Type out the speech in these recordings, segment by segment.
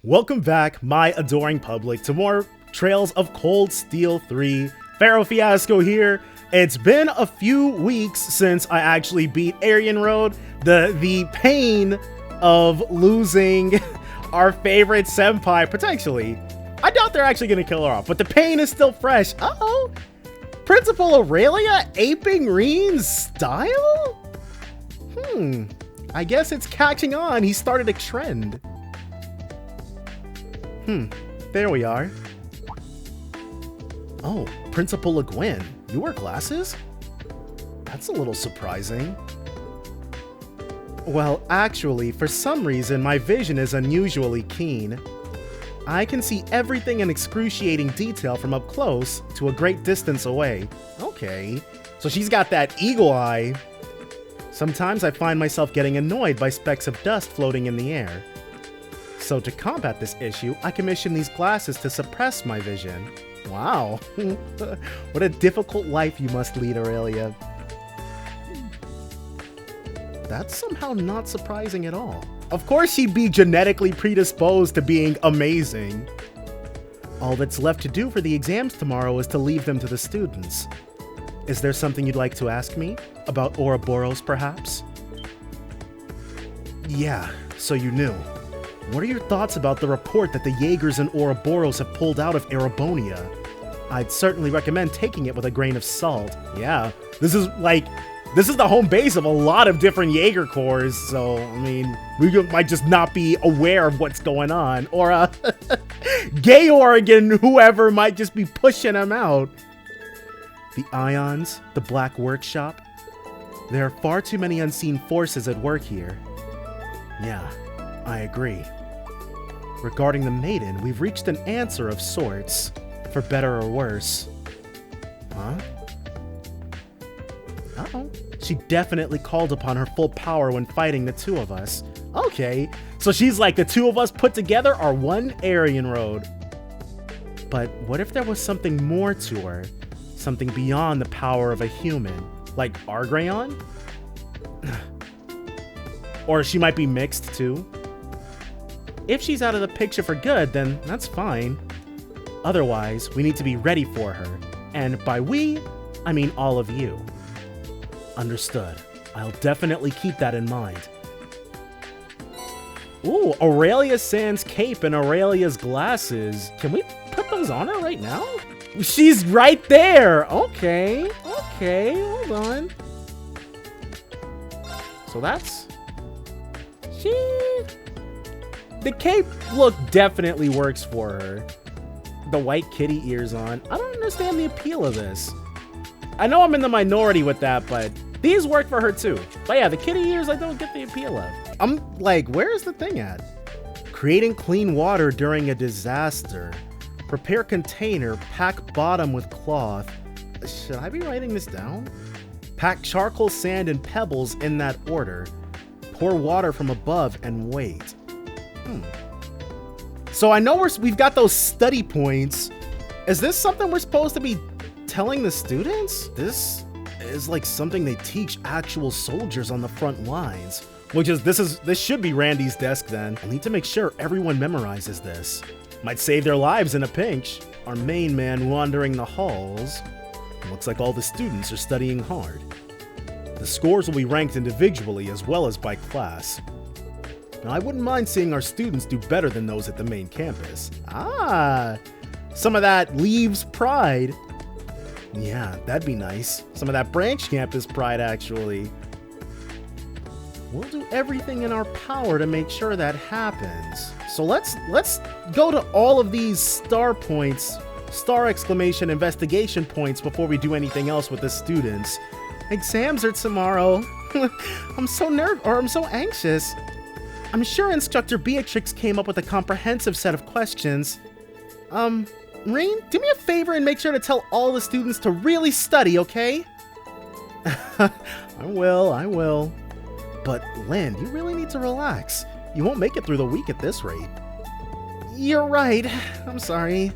Welcome back, my adoring public, to more Trails of Cold Steel 3. Pharaoh Fiasco here. It's been a few weeks since I actually beat Aryan Road. The pain of losing our favorite senpai, potentially. I doubt they're actually going to kill her off, but the pain is still fresh. Uh-oh. Principal Aurelia aping Reen's style? I guess it's catching on. He started a trend. There we are. Oh, Principal Le Guin, you wear glasses? That's a little surprising. Well, actually, for some reason, my vision is unusually keen. I can see everything in excruciating detail from up close to a great distance away. Okay, so she's got that eagle eye. Sometimes I find myself getting annoyed by specks of dust floating in the air. So to combat this issue, I commissioned these glasses to suppress my vision. Wow, what a difficult life you must lead, Aurelia. That's somehow not surprising at all. Of course she'd be genetically predisposed to being amazing. All that's left to do for the exams tomorrow is to leave them to the students. Is there something you'd like to ask me? About Ouroboros, perhaps? Yeah, so you knew. What are your thoughts about the report that the Jaegers and Ouroboros have pulled out of Erebonia? I'd certainly recommend taking it with a grain of salt. Yeah, this is the home base of a lot of different Jaeger corps, so, I mean, we might just not be aware of what's going on. Or, Georg and whoever might just be pushing them out. The Ions, the Black Workshop. There are far too many unseen forces at work here. Yeah, I agree. Regarding the maiden, we've reached an answer of sorts, for better or worse. Huh? Uh-oh. She definitely called upon her full power when fighting the two of us. Okay, so she's like, the two of us put together are one Aryan Road. But what if there was something more to her? Something beyond the power of a human? Like Argrayon? Or she might be mixed too? If she's out of the picture for good, then that's fine. Otherwise, we need to be ready for her. And by we, I mean all of you. Understood. I'll definitely keep that in mind. Ooh, Aurelia Sans cape and Aurelia's glasses. Can we put those on her right now? She's right there! Okay, hold on. So that's... The cape look definitely works for her. The white kitty ears on. I don't understand the appeal of this. I know I'm in the minority with that, but these work for her too. But yeah, the kitty ears I don't get the appeal of. I'm like, where's the thing at? Creating clean water during a disaster. Prepare container, pack bottom with cloth. Should I be writing this down? Pack charcoal, sand, and pebbles in that order. Pour water from above and wait. So I know we've got those study points. Is this something we're supposed to be telling the students? This is like something they teach actual soldiers on the front lines. This should be Randy's desk then. I need to make sure everyone memorizes this. Might save their lives in a pinch. Our main man wandering the halls. Looks like all the students are studying hard. The scores will be ranked individually as well as by class. Now, I wouldn't mind seeing our students do better than those at the main campus. Ah, some of that Leaves pride. Yeah, that'd be nice. Some of that branch campus pride, actually. We'll do everything in our power to make sure that happens. So let's go to all of these star points, star exclamation investigation points before we do anything else with the students. Exams are tomorrow. I'm so anxious. I'm sure Instructor Beatrix came up with a comprehensive set of questions. Reen, do me a favor and make sure to tell all the students to really study, okay? I will. But, Lynn, you really need to relax. You won't make it through the week at this rate. You're right. I'm sorry.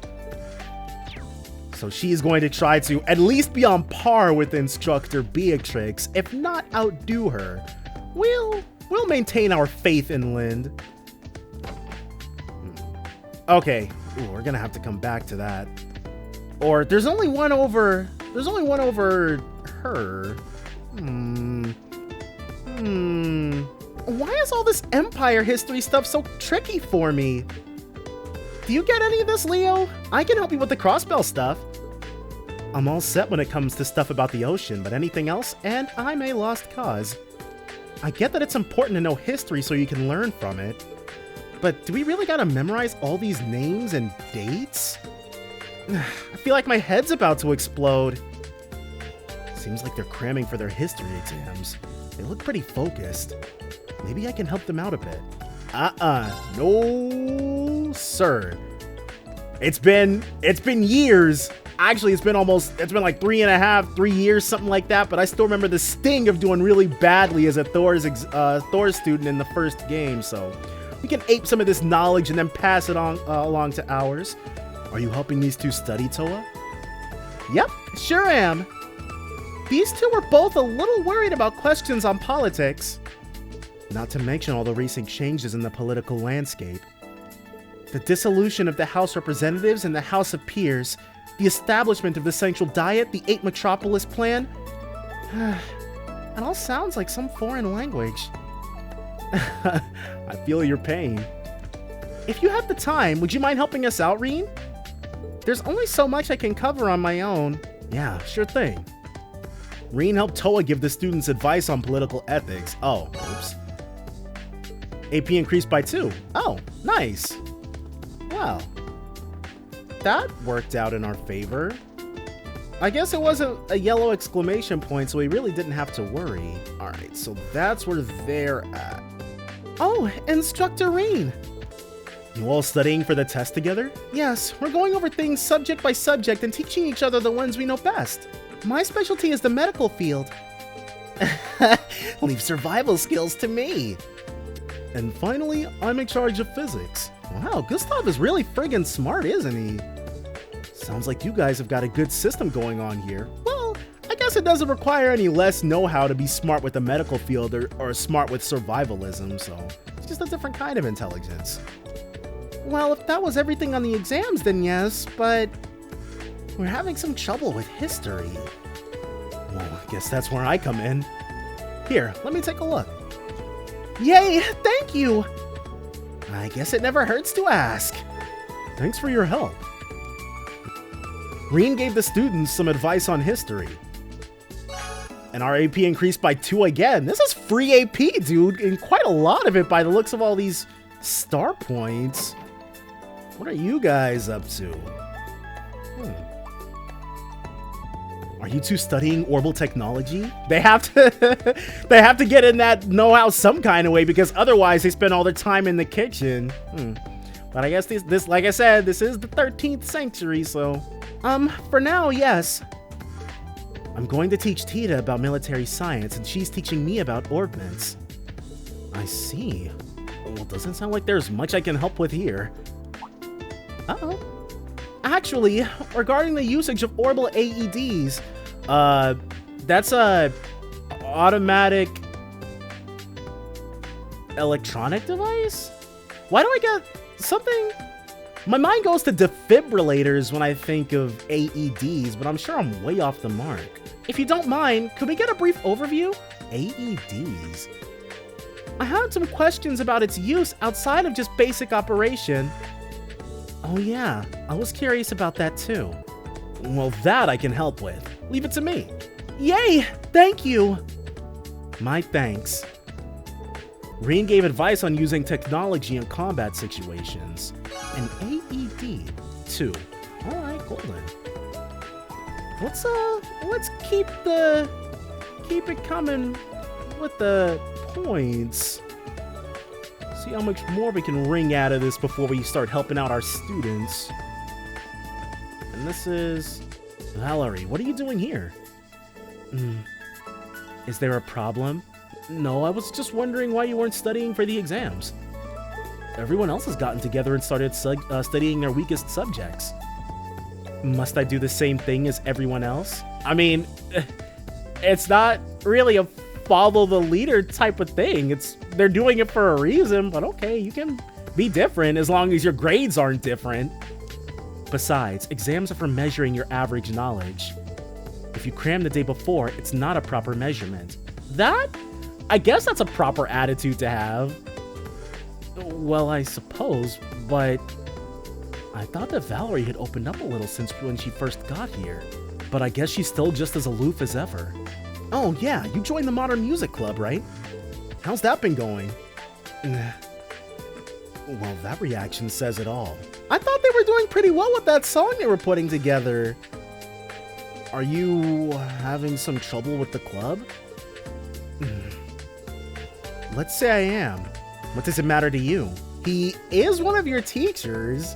So she's going to try to at least be on par with Instructor Beatrix, if not outdo her. We'll maintain our faith in Lind. Okay. Ooh, we're gonna have to come back to that. Or there's only one over her. Why is all this Empire history stuff so tricky for me? Do you get any of this, Leo? I can help you with the crossbell stuff. I'm all set when it comes to stuff about the ocean, but anything else, and I'm a lost cause. I get that it's important to know history so you can learn from it, but do we really gotta memorize all these names and dates? I feel like my head's about to explode. Seems like they're cramming for their history exams. They look pretty focused. Maybe I can help them out a bit. No, sir. It's been years. Actually, it's been like 3 years, something like that. But I still remember the sting of doing really badly as a Thor student in the first game. So we can ape some of this knowledge and then pass it on along to ours. Are you helping these two study, Toa? Yep, sure am. These two were both a little worried about questions on politics. Not to mention all the recent changes in the political landscape. The dissolution of the House Representatives and the House of Peers, the establishment of the Central Diet, the 8 Metropolis Plan. It all sounds like some foreign language. I feel your pain. If you have the time, would you mind helping us out, Reen? There's only so much I can cover on my own. Yeah, sure thing. Reen helped Toa give the students advice on political ethics. Oh, oops. AP increased by 2. Oh, nice. Well, that worked out in our favor. I guess it wasn't a yellow exclamation point, so we really didn't have to worry. Alright, so that's where they're at. Oh, Instructor Reen. You all studying for the test together? Yes, we're going over things subject by subject and teaching each other the ones we know best. My specialty is the medical field. Leave survival skills to me. And finally, I'm in charge of physics. Wow, Gustav is really friggin' smart, isn't he? Sounds like you guys have got a good system going on here. Well, I guess it doesn't require any less know-how to be smart with the medical field or smart with survivalism, so it's just a different kind of intelligence. Well, if that was everything on the exams, then yes, but we're having some trouble with history. Well, I guess that's where I come in. Here, let me take a look. Yay, thank you! I guess it never hurts to ask. Thanks for your help. Reen gave the students some advice on history. And our AP increased by 2 again. This is free AP, dude, and quite a lot of it by the looks of all these star points. What are you guys up to? Are you two studying orbital technology? They have to get in that know-how some kind of way, because otherwise they spend all their time in the kitchen. But I guess this, like I said, this is the 13th century, so for now, yes. I'm going to teach Tita about military science, and she's teaching me about orbments. I see. Well, doesn't sound like there's much I can help with here. Uh-oh. Actually, regarding the usage of orbital AEDs, that's a automatic electronic device? Why do I get something? My mind goes to defibrillators when I think of AEDs, but I'm sure I'm way off the mark. If you don't mind, could we get a brief overview? AEDs. I had some questions about its use outside of just basic operation. Oh yeah, I was curious about that too. Well, that I can help with. Leave it to me. Yay! Thank you! My thanks. Reen gave advice on using technology in combat situations. An AED, too. Alright, cool then. Let's keep it coming with the points. See how much more we can wring out of this before we start helping out our students. And this is... Valerie, what are you doing here? Is there a problem? No, I was just wondering why you weren't studying for the exams. Everyone else has gotten together and started studying their weakest subjects. Must I do the same thing as everyone else? I mean, it's not really a follow the leader type of thing. They're doing it for a reason, but okay, you can Be different as long as your grades aren't different. Besides, exams are for measuring your average knowledge. If you cram the day before, it's not a proper measurement. I guess that's a proper attitude to have. Well, I suppose, but I thought that Valerie had opened up a little since when she first got here. But I guess she's still just as aloof as ever. Oh yeah, you joined the Modern Music Club, right? How's that been going? Well, that reaction says it all. I thought they were doing pretty well with that song they were putting together. Are you having some trouble with the club? Let's say I am. What does it matter to you? He is one of your teachers.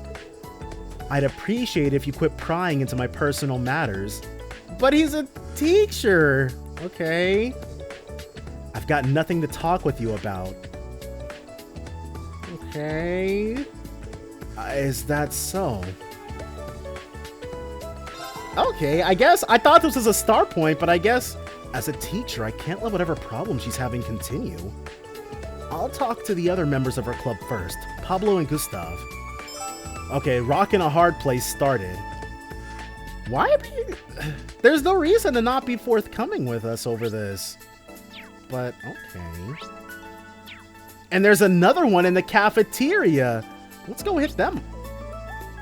I'd appreciate if you quit prying into my personal matters. But he's a teacher, okay? I've got nothing to talk with you about. Okay. Is that so? Okay, I guess I thought this was a start point, but I guess as a teacher, I can't let whatever problem she's having continue. I'll talk to the other members of our club first, Pablo and Gustav. Okay, rock in a hard place started. There's no reason to not be forthcoming with us over this. But, okay. And there's another one in the cafeteria. Let's go hit them.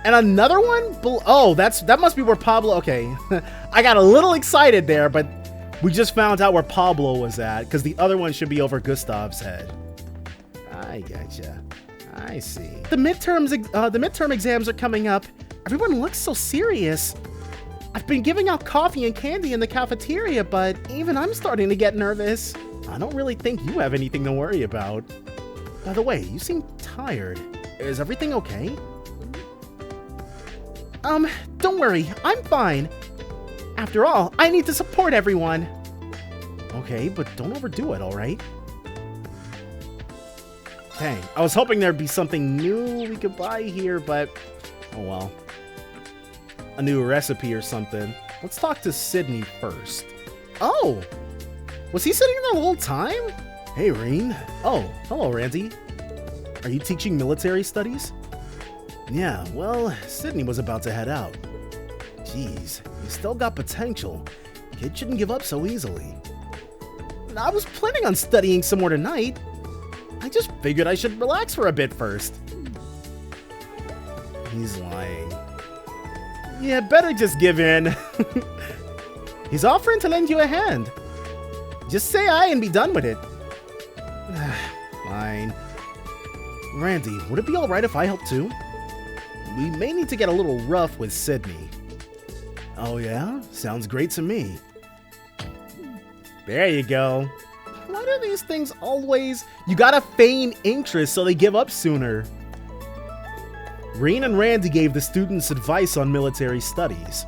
And another one? Oh, that must be where Pablo... Okay. I got a little excited there, but we just found out where Pablo was at, because the other one should be over Gustav's head. I getcha. I see. The midterm exams are coming up. Everyone looks so serious. I've been giving out coffee and candy in the cafeteria, but even I'm starting to get nervous. I don't really think you have anything to worry about. By the way, you seem tired. Is everything okay? Don't worry, I'm fine. After all, I need to support everyone. Okay, but don't overdo it, alright? Dang, I was hoping there'd be something new we could buy here, but oh well. A new recipe or something. Let's talk to Sydney first. Oh! Was he sitting there the whole time? Hey, Reen. Oh, hello, Randy. Are you teaching military studies? Yeah, well, Sydney was about to head out. Jeez, you still got potential. Kid shouldn't give up so easily. I was planning on studying some more tonight. I just figured I should relax for a bit first. He's lying. Yeah, better just give in. He's offering to lend you a hand. Just say aye and be done with it. Fine. Randy, would it be alright if I help too? We may need to get a little rough with Sydney. Oh yeah? Sounds great to me. There you go. Why do these things always... You gotta feign interest so they give up sooner. Reen and Randy gave the students advice on military studies.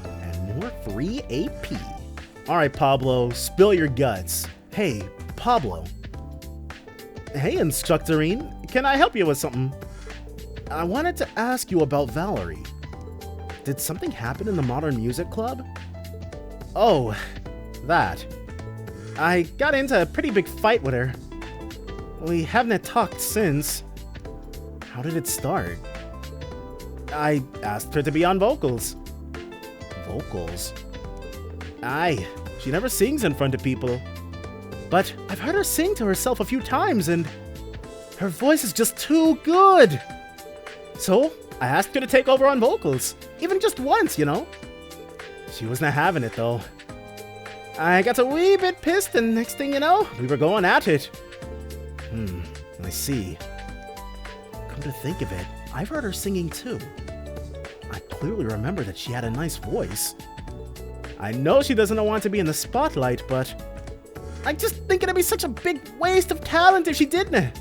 And more free AP. Alright, Pablo, spill your guts. Hey, Pablo. Hey, Instructor Reen, can I help you with something? I wanted to ask you about Valerie. Did something happen in the Modern Music Club? Oh, that. I got into a pretty big fight with her. We haven't talked since. How did it start? I asked her to be on vocals. Vocals? Aye, she never sings in front of people. But I've heard her sing to herself a few times and her voice is just too good. So I asked her to take over on vocals, even just once, you know. She was not having it though. I got a wee bit pissed and next thing you know, we were going at it. I see. Come to think of it, I've heard her singing too. I clearly remember that she had a nice voice. I know she doesn't want to be in the spotlight, but I just think it'd be such a big waste of talent if she didn't.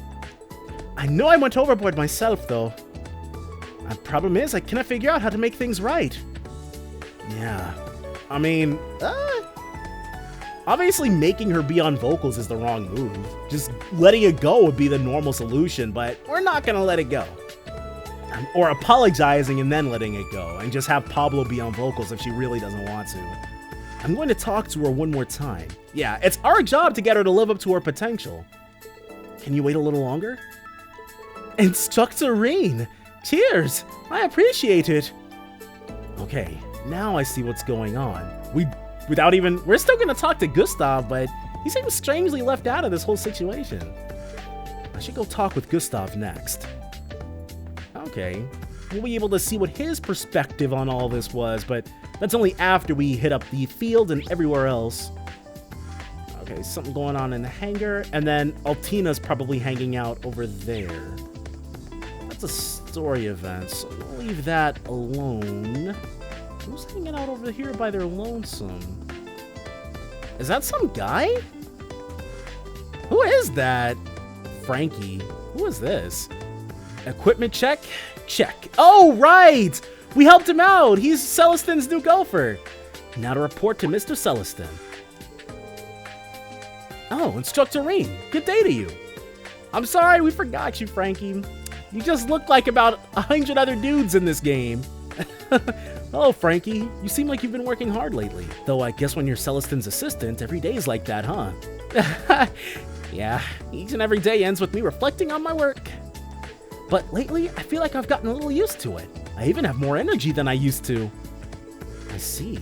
I know I went overboard myself though. The problem is I cannot figure out how to make things right. Yeah, I mean, obviously making her be on vocals is the wrong move. Just letting it go would be the normal solution, but we're not gonna let it go. Or apologizing and then letting it go, and just have Pablo be on vocals if she really doesn't want to. I'm going to talk to her one more time. Yeah, it's our job to get her to live up to her potential. Can you wait a little longer? Instructor Reen! Cheers! I appreciate it! Okay, now I see what's going on. We're still gonna talk to Gustav, but he seems strangely left out of this whole situation. I should go talk with Gustav next. Okay, we'll be able to see what his perspective on all this was, but that's only after we hit up the field and everywhere else. Okay, something going on in the hangar, and then Altina's probably hanging out over there. That's a story event, so we'll leave that alone. Who's hanging out over here by their lonesome? Is that some guy? Who is that? Frankie. Who is this? Equipment check? Check. Oh, right! We helped him out! He's Celestin's new gopher. Now to report to Mr. Celestin. Oh, Instructor Reen. Good day to you. I'm sorry we forgot you, Frankie. You just look like about 100 other dudes in this game. Oh, Frankie, you seem like you've been working hard lately. Though I guess when you're Celestin's assistant, every day's like that, huh? Yeah, each and every day ends with me reflecting on my work. But lately, I feel like I've gotten a little used to it. I even have more energy than I used to. I see.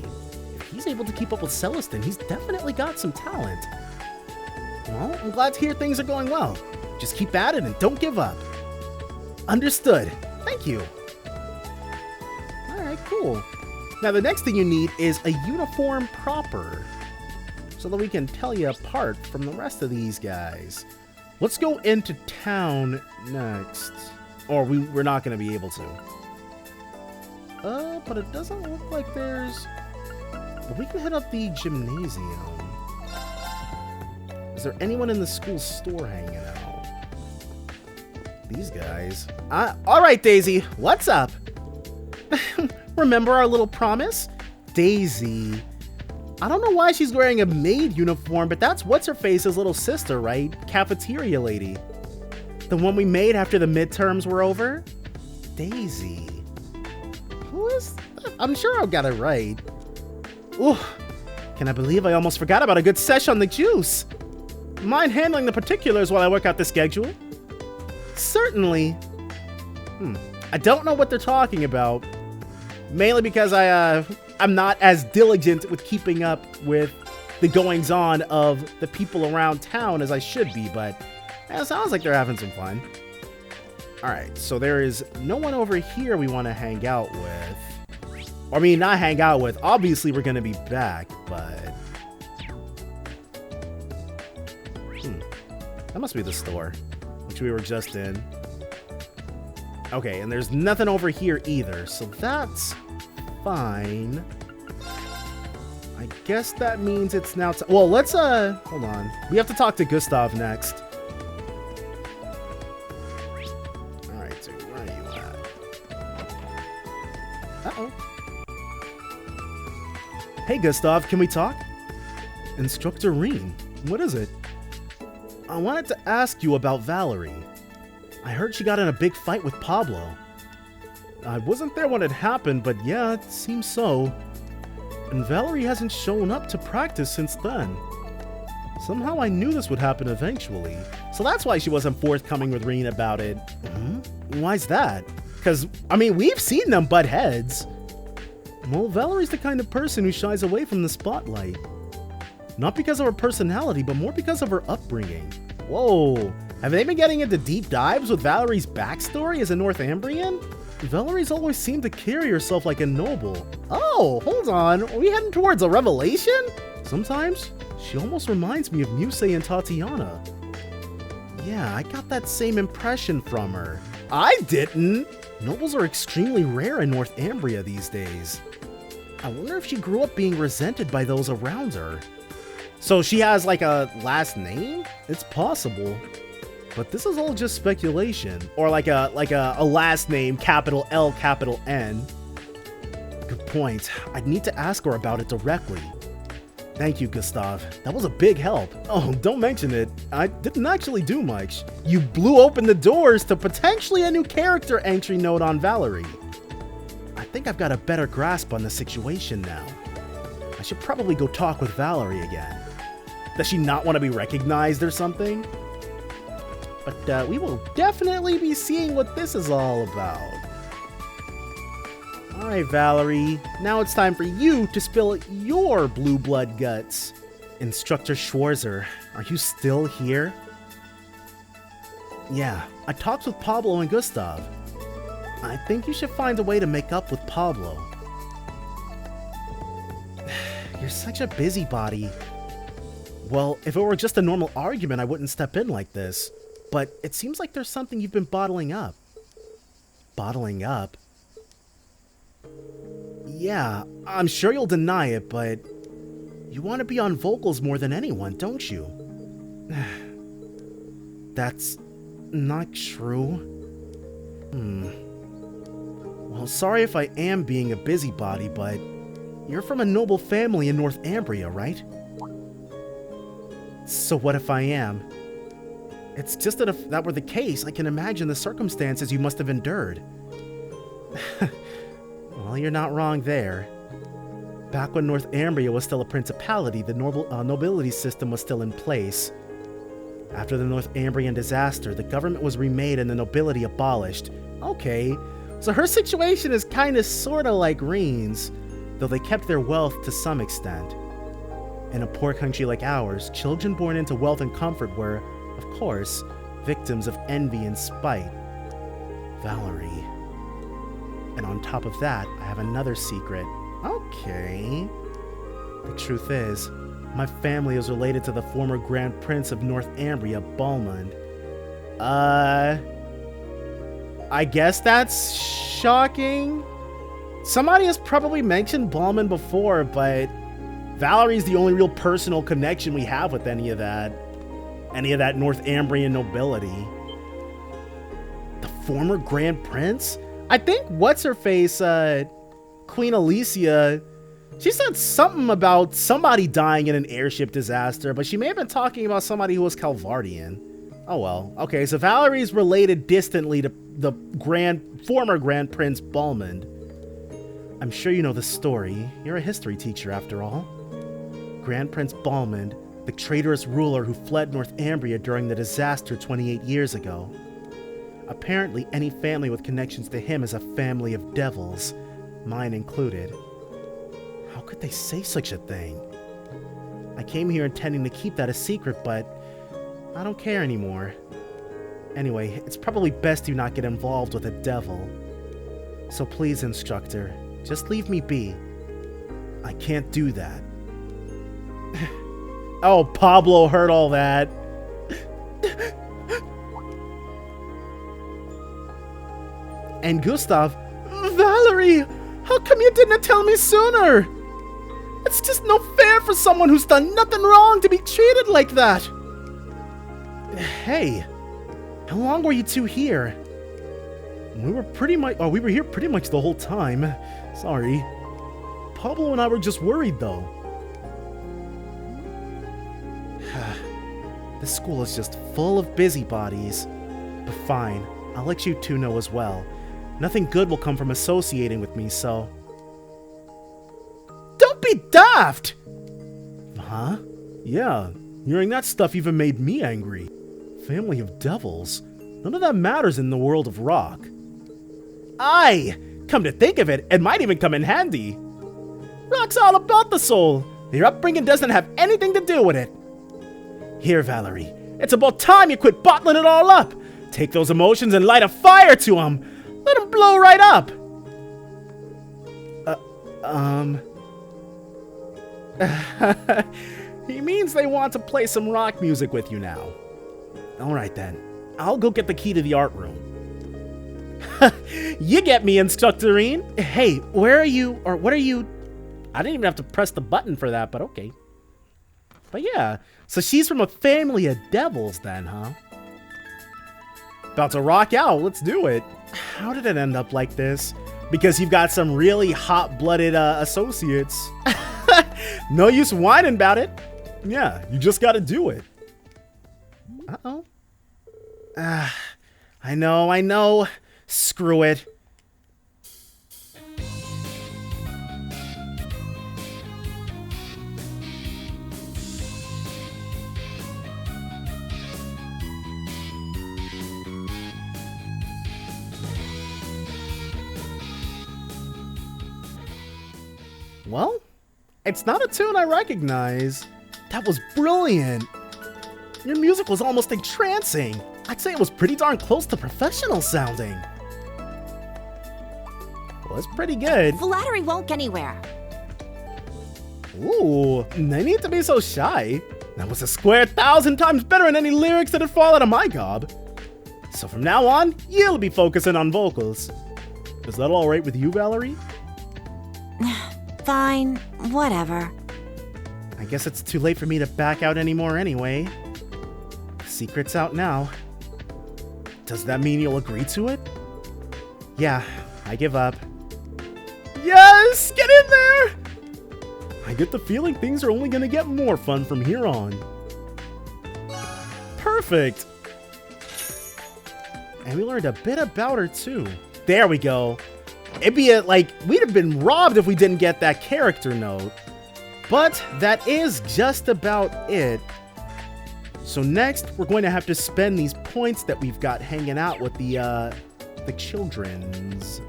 If he's able to keep up with Celestin, he's definitely got some talent. Well, I'm glad to hear things are going well. Just keep at it and don't give up. Understood. Thank you. Alright, cool. Now the next thing you need is a uniform proper, so that we can tell you apart from the rest of these guys. Let's go into town next. Or we're not going to be able to. But it doesn't look like there's... But we can head up the gymnasium. Is there anyone in the school store hanging out? These guys. Alright, Daisy. What's up? Remember our little promise? Daisy. I don't know why she's wearing a maid uniform, but that's what's-her-face's little sister, right? Cafeteria lady. The one we made after the midterms were over? Daisy. Who is that? I'm sure I got it right. Ooh, can I believe I almost forgot about a good sesh on the juice? Mind handling the particulars while I work out the schedule? Certainly. I don't know what they're talking about. Mainly because I'm not as diligent with keeping up with the goings-on of the people around town as I should be, but it sounds like they're having some fun. Alright, so there is no one over here we want to hang out with. I mean, not hang out with. Obviously, we're going to be back, but... That must be the store, which we were just in. Okay, and there's nothing over here either, so that's fine. I guess that means it's now well, let's, hold on. We have to talk to Gustav next. Alright, dude, where are you at? Uh-oh. Hey, Gustav, can we talk? Instructor Reen, what is it? I wanted to ask you about Valerie. I heard she got in a big fight with Pablo. I wasn't there when it happened, but yeah, it seems so. And Valerie hasn't shown up to practice since then. Somehow I knew this would happen eventually. So that's why she wasn't forthcoming with Reen about it. Why's that? Because, I mean, we've seen them butt heads. Well, Valerie's the kind of person who shies away from the spotlight. Not because of her personality, but more because of her upbringing. Whoa, have they been getting into deep dives with Valerie's backstory as a Northumbrian? Valerie's always seemed to carry herself like a noble. Oh, hold on, are we heading towards a revelation? Sometimes, she almost reminds me of Muse and Tatiana. Yeah, I got that same impression from her. I didn't! Nobles are extremely rare in Northumbria these days. I wonder if she grew up being resented by those around her. So she has like a last name? It's possible. But this is all just speculation. Or like a last name, capital L, capital N. Good point. I'd need to ask her about it directly. Thank you, Gustav. That was a big help. Oh, don't mention it. I didn't actually do much. You blew open the doors to potentially a new character entry note on Valerie. I think I've got a better grasp on the situation now. I should probably go talk with Valerie again. Does she not want to be recognized or something? but we will definitely be seeing what this is all about. Alright, Valerie, now it's time for you to spill your blue blood guts. Instructor Schwarzer, are you still here? Yeah, I talked with Pablo and Gustav. I think you should find a way to make up with Pablo. You're such a busybody. Well, if it were just a normal argument, I wouldn't step in like this. But it seems like there's something you've been bottling up. Bottling up? Yeah, I'm sure you'll deny it, but you want to be on vocals more than anyone, don't you? That's not true. Well, sorry if I am being a busybody, but you're from a noble family in North Ambria, right? So what if I am? It's just that if that were the case, I can imagine the circumstances you must have endured. Well, you're not wrong there. Back when North Ambria was still a principality, the nobility system was still in place. After the North Ambrian disaster, the government was remade and the nobility abolished. Okay, so her situation is kinda sorta like Reen's, though they kept their wealth to some extent. In a poor country like ours, children born into wealth and comfort were, of course, victims of envy and spite. Valerie. And on top of that, I have another secret. Okay. The truth is, my family is related to the former Grand Prince of North Ambria, Balmund. I guess that's shocking. Somebody has probably mentioned Balmund before, but Valerie's the only real personal connection we have with any of that North Ambrian nobility. The former Grand Prince? I think what's-her-face, Queen Alicia, she said something about somebody dying in an airship disaster, but she may have been talking about somebody who was Calvardian. Oh well. Okay, so Valerie's related distantly to the former Grand Prince Balmund. I'm sure you know the story. You're a history teacher after all. Grand Prince Balmund, the traitorous ruler who fled North Ambria during the disaster 28 years ago. Apparently, any family with connections to him is a family of devils, mine included. How could they say such a thing? I came here intending to keep that a secret, but I don't care anymore. Anyway, it's probably best you not get involved with a devil. So please, instructor, just leave me be. I can't do that. Oh, Pablo heard all that. And Gustav, Valerie, how come you didn't tell me sooner? It's just no fair for someone who's done nothing wrong to be treated like that. Hey, how long were you two here? We were here pretty much the whole time. Sorry. Pablo and I were just worried though. This school is just full of busybodies. But fine, I'll let you two know as well. Nothing good will come from associating with me, so... Don't be daft! Huh? Yeah, hearing that stuff even made me angry. Family of devils. None of that matters in the world of rock. Aye! Come to think of it, it might even come in handy. Rock's all about the soul. Your upbringing doesn't have anything to do with it. Here, Valerie, it's about time you quit bottling it all up. Take those emotions and light a fire to them. Let them blow right up. He means they want to play some rock music with you now. Alright then, I'll go get the key to the art room. You get me, Instructorine. Hey, where are you, or what are you? I didn't even have to press the button for that, but okay. But yeah, so she's from a family of devils then, huh? About to rock out, let's do it. How did it end up like this? Because you've got some really hot-blooded associates. No use whining about it. Yeah, you just gotta do it. Uh-oh. I know. Screw it. Well, it's not a tune I recognize. That was brilliant. Your music was almost entrancing. I'd say it was pretty darn close to professional sounding. Well, it's pretty good. Flattery won't get anywhere. Ooh, they need to be so shy. That was a square 1,000 times better than any lyrics that'd fall out of my gob. So from now on, you'll be focusing on vocals. Is that all right with you, Valerie? Fine, whatever. I guess it's too late for me to back out anymore anyway. Secret's out now. Does that mean you'll agree to it? Yeah, I give up. Yes! Get in there! I get the feeling things are only gonna get more fun from here on. Perfect! And we learned a bit about her too. There we go. It'd be we'd have been robbed if we didn't get that character note. But that is just about it. So next, we're going to have to spend these points that we've got hanging out with the children's.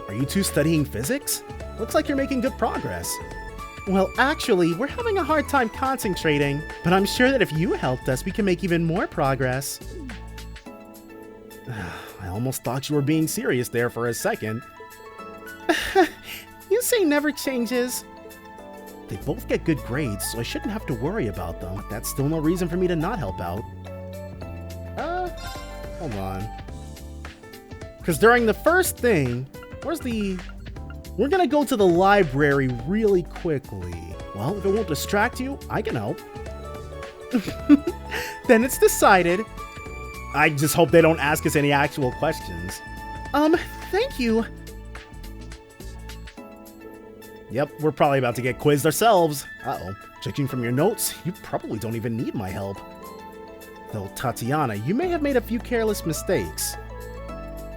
Are you two studying physics? Looks like you're making good progress. Well, actually, we're having a hard time concentrating, but I'm sure that if you helped us, we can make even more progress. I almost thought you were being serious there for a second. You say never changes. They both get good grades, so I shouldn't have to worry about them. That's still no reason for me to not help out. Hold on. Because during the first thing, we're gonna go to the library really quickly. Well, if it won't distract you, I can help. Then it's decided. I just hope they don't ask us any actual questions. Thank you. Yep, we're probably about to get quizzed ourselves. Uh-oh. Judging from your notes, you probably don't even need my help. Though, Tatiana, you may have made a few careless mistakes.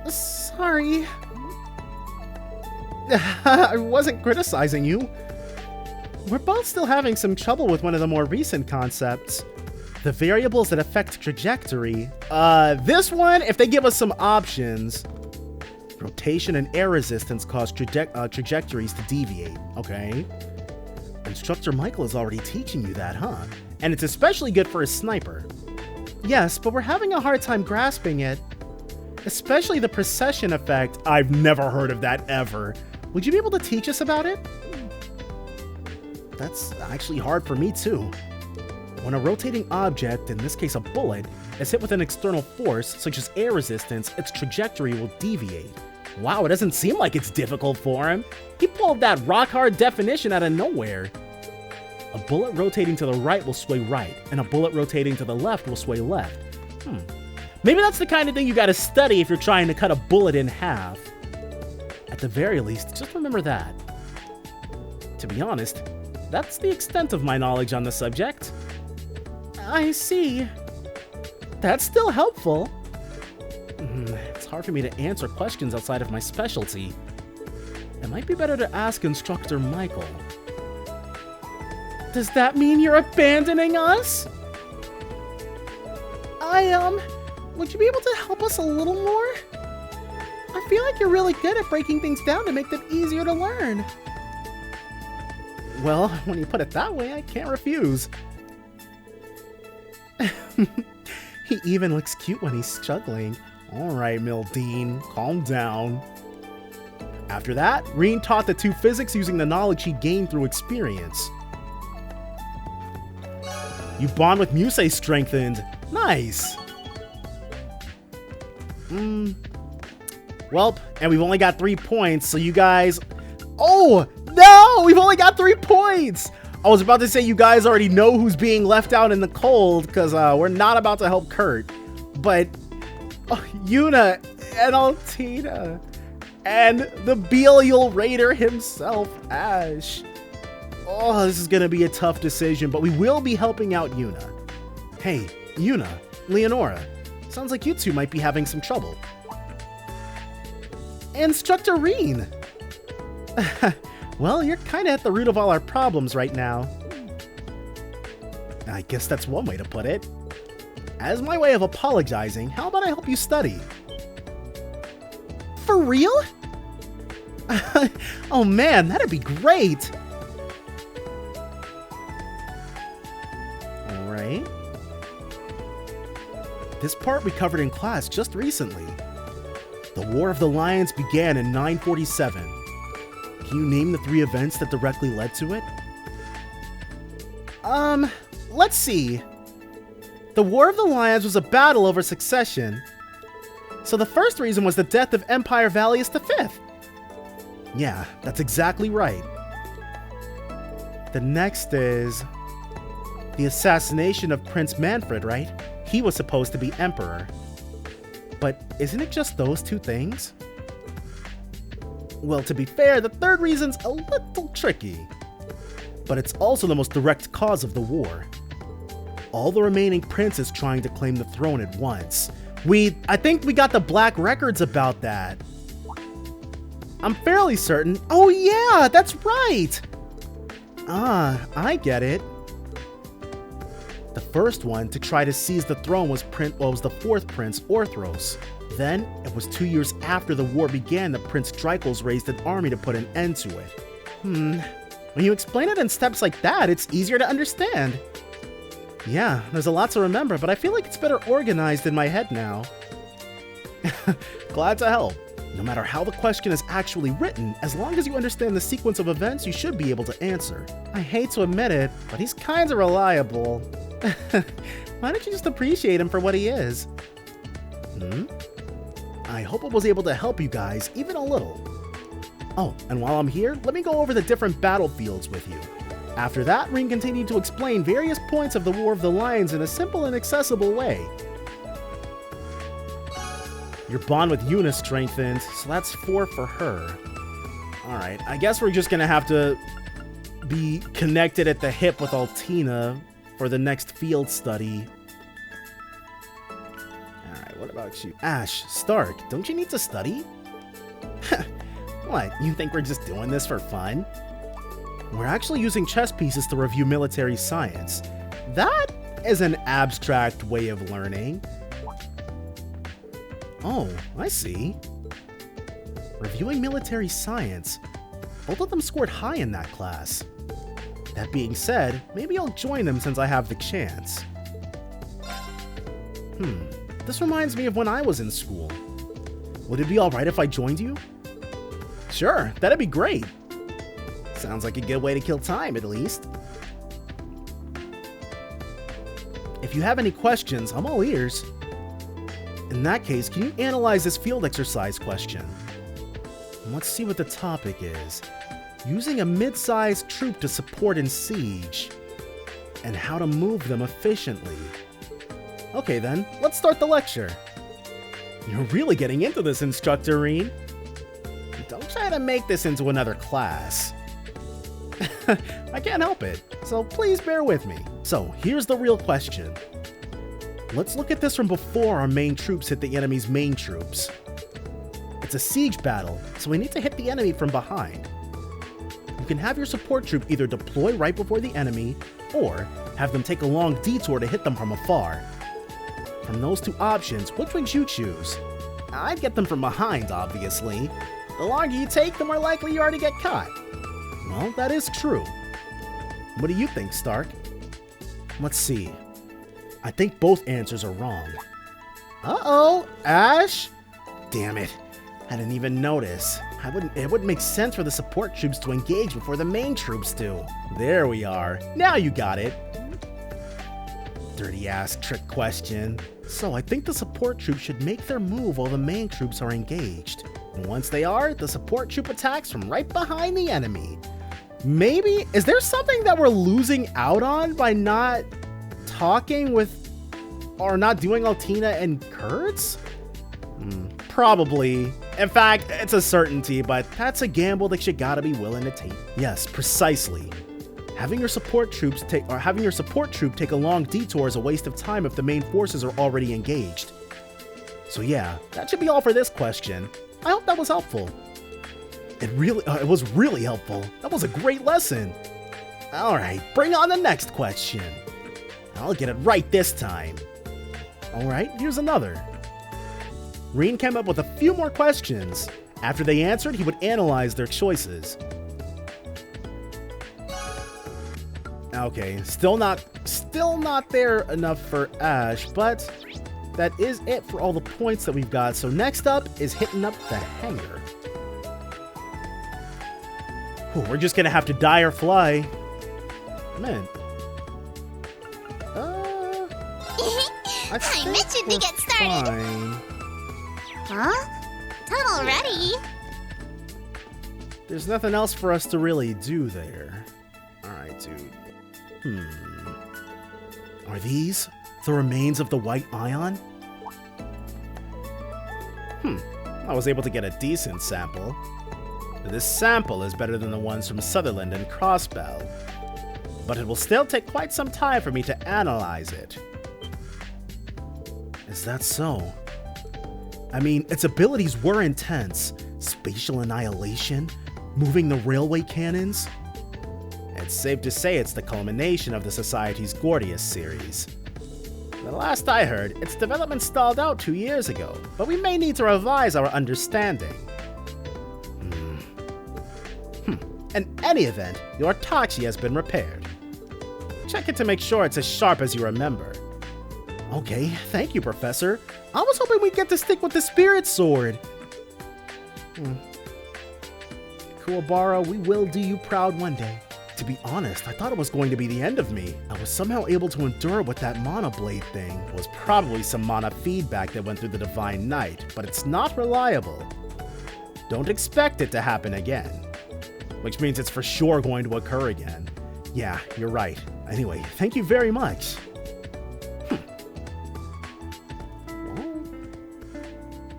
Sorry. I wasn't criticizing you. We're both still having some trouble with one of the more recent concepts. The variables that affect trajectory. This one, if they give us some options. Rotation and air resistance cause trajectories to deviate, okay? Instructor Michael is already teaching you that, huh? And it's especially good for a sniper. Yes, but we're having a hard time grasping it. Especially the precession effect. I've never heard of that ever. Would you be able to teach us about it? That's actually hard for me too. When a rotating object, in this case a bullet, is hit with an external force, such as air resistance, its trajectory will deviate. Wow, it doesn't seem like it's difficult for him. He pulled that rock-hard definition out of nowhere. A bullet rotating to the right will sway right, and a bullet rotating to the left will sway left. Maybe that's the kind of thing you gotta study if you're trying to cut a bullet in half. At the very least, just remember that. To be honest, that's the extent of my knowledge on the subject. I see. That's still helpful. It's hard for me to answer questions outside of my specialty. It might be better to ask Instructor Michael. Does that mean you're abandoning us? Would you be able to help us a little more? I feel like you're really good at breaking things down to make them easier to learn. Well, when you put it that way, I can't refuse. He even looks cute when he's struggling. Alright, Mildine, calm down. After that, Reen taught the two physics using the knowledge he gained through experience. You bond with Musei strengthened. Nice. Welp, and we've only got 3 points, so you guys... Oh, no! We've only got 3 points! I was about to say you guys already know who's being left out in the cold, because we're not about to help Kurt. But... Oh, Yuna and Altina and the Belial Raider himself, Ash. Oh, this is going to be a tough decision, but we will be helping out Yuna. Hey, Yuna, Leonora, sounds like you two might be having some trouble. Instructor Reen. Well, you're kind of at the root of all our problems right now. I guess that's one way to put it. As my way of apologizing, how about I help you study? For real? Oh man, that'd be great! This part we covered in class just recently. The War of the Lions began in 947. Can you name the 3 events that directly led to it? Let's see. The War of the Lions was a battle over succession. So the first reason was the death of Empire Valius V. Yeah, that's exactly right. The next is the assassination of Prince Manfred, right? He was supposed to be emperor. But isn't it just those 2 things? Well, to be fair, the third reason's a little tricky. But it's also the most direct cause of the war. All the remaining princes trying to claim the throne at once. I think we got the black records about that. I'm fairly certain. Oh yeah, that's right! I get it. The first one to try to seize the throne was the 4th prince, Orthros. Then, it was 2 years after the war began that Prince Drycles raised an army to put an end to it. When you explain it in steps like that, it's easier to understand. Yeah, there's a lot to remember, but I feel like it's better organized in my head now. Glad to help. No matter how the question is actually written, as long as you understand the sequence of events, you should be able to answer. I hate to admit it, but he's kinda reliable. Why don't you just appreciate him for what he is? I hope I was able to help you guys, even a little. Oh, and while I'm here, let me go over the different battlefields with you. After that, we can continue to explain various points of the War of the Lions in a simple and accessible way. Your bond with Eunice strengthened, so that's 4 for her. Alright, I guess we're just gonna have to be connected at the hip with Altina for the next field study. Alright, what about you? Ash, Stark, don't you need to study? What, you think we're just doing this for fun? We're actually using chess pieces to review military science. That is an abstract way of learning. Oh, I see. Reviewing military science. Both of them scored high in that class. That being said, maybe I'll join them since I have the chance. This reminds me of when I was in school. Would it be alright if I joined you? Sure, that'd be great. Sounds like a good way to kill time, at least. If you have any questions, I'm all ears. In that case, can you analyze this field exercise question? Let's see what the topic is. Using a mid-sized troop to support in siege, and how to move them efficiently. Okay then, let's start the lecture. You're really getting into this, Instructor Reen. Don't try to make this into another class. I can't help it, so please bear with me. So, here's the real question. Let's look at this from before our main troops hit the enemy's main troops. It's a siege battle, so we need to hit the enemy from behind. You can have your support troop either deploy right before the enemy, or have them take a long detour to hit them from afar. From those 2 options, which would you choose? I'd get them from behind, obviously. The longer you take, the more likely you are to get caught. Well, that is true. What do you think, Stark? Let's see. I think both answers are wrong. Uh-oh, Ash? Damn it. I didn't even notice. It wouldn't make sense for the support troops to engage before the main troops do. There we are. Now you got it. Dirty-ass trick question. So I think the support troops should make their move while the main troops are engaged. And once they are, the support troop attacks from right behind the enemy. Maybe? Is there something that we're losing out on by not talking with, or not doing Altina and Kurtz? Probably. In fact, it's a certainty, but that's a gamble that you gotta be willing to take. Yes, precisely. Having your support troop take a long detour is a waste of time if the main forces are already engaged. So yeah, that should be all for this question. I hope that was helpful. It was really helpful. That was a great lesson. Alright, bring on the next question. I'll get it right this time. Alright, here's another. Reen came up with a few more questions. After they answered, he would analyze their choices. Okay, still not there enough for Ash, but that is it for all the points that we've got. So next up is hitting up the hangar. Ooh, we're just gonna have to die or fly. Man. I mentioned to get started. Fine. Huh? Done already? There's nothing else for us to really do there. Alright, dude. Are these the remains of the white ion? I was able to get a decent sample. This sample is better than the ones from Sutherland and Crossbell, but it will still take quite some time for me to analyze it. Is that so? I mean, its abilities were intense. Spatial annihilation, moving the railway cannons. It's safe to say it's the culmination of the Society's Gordius series. The last I heard, its development stalled out 2 years ago, but we may need to revise our understanding. In any event, your Tachi has been repaired. Check it to make sure it's as sharp as you remember. Okay, thank you, Professor. I was hoping we'd get to stick with the Spirit Sword. Kuwabara, we will do you proud one day. To be honest, I thought it was going to be the end of me. I was somehow able to endure with that mana blade thing. It was probably some mana feedback that went through the Divine Knight, but it's not reliable. Don't expect it to happen again. Which means it's for sure going to occur again. Yeah, you're right. Anyway, thank you very much.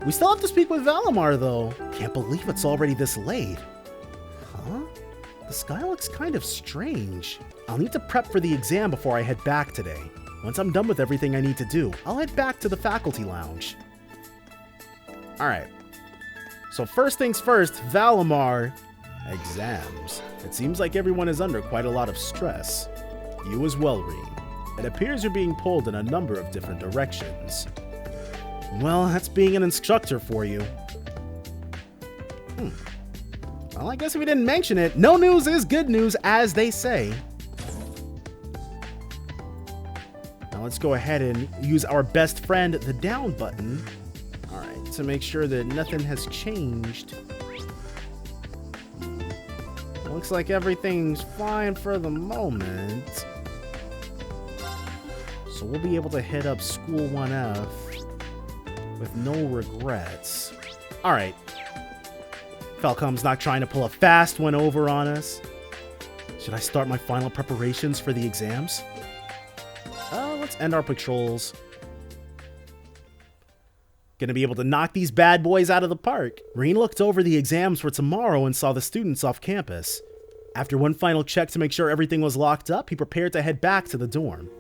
We still have to speak with Valimar, though. Can't believe it's already this late. Huh? The sky looks kind of strange. I'll need to prep for the exam before I head back today. Once I'm done with everything I need to do, I'll head back to the faculty lounge. Alright. So first things first, Valimar. Exams. It seems like everyone is under quite a lot of stress. You as well, Reen. It appears you're being pulled in a number of different directions. Well, that's being an instructor for you. Well, I guess if we didn't mention it, no news is good news, as they say. Now let's go ahead and use our best friend, the down button. Alright, to make sure that nothing has changed. Looks like everything's fine for the moment. So we'll be able to hit up School 1F with no regrets. Alright. Falcom's not trying to pull a fast one over on us. Should I start my final preparations for the exams? Let's end our patrols. Gonna be able to knock these bad boys out of the park. Reen looked over the exams for tomorrow and saw the students off campus. After one final check to make sure everything was locked up, he prepared to head back to the dorm.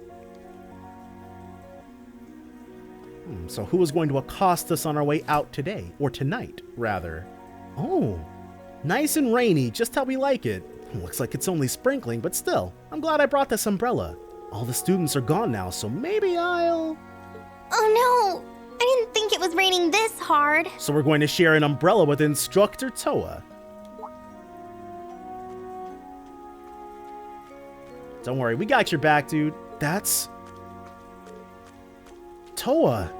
So who is going to accost us on our way out today? Or tonight, rather. Oh, nice and rainy, just how we like it. Looks like it's only sprinkling, but still, I'm glad I brought this umbrella. All the students are gone now, so maybe I'll... Oh no! I didn't think it was raining this hard. So we're going to share an umbrella with Instructor Toa. Don't worry, we got your back, dude. That's... Toa.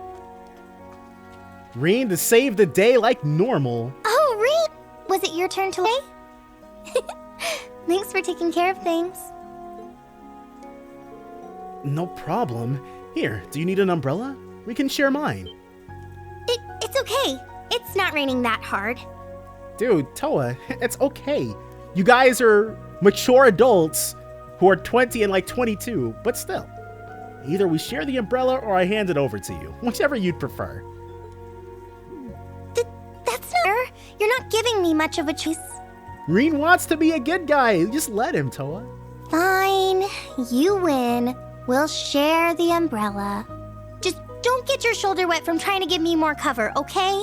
Reen to save the day like normal. Oh, Reen! Was it your turn to lay? Thanks for taking care of things. No problem. Here, do you need an umbrella? We can share mine. It's okay. It's not raining that hard. Dude, Toa, it's okay. You guys are mature adults who are 20 and like 22, but still. Either we share the umbrella or I hand it over to you, whichever you'd prefer. That's not fair. You're not giving me much of a choice. Reen wants to be a good guy. Just let him, Toa. Fine. You win. We'll share the umbrella. Just don't get your shoulder wet from trying to give me more cover, okay?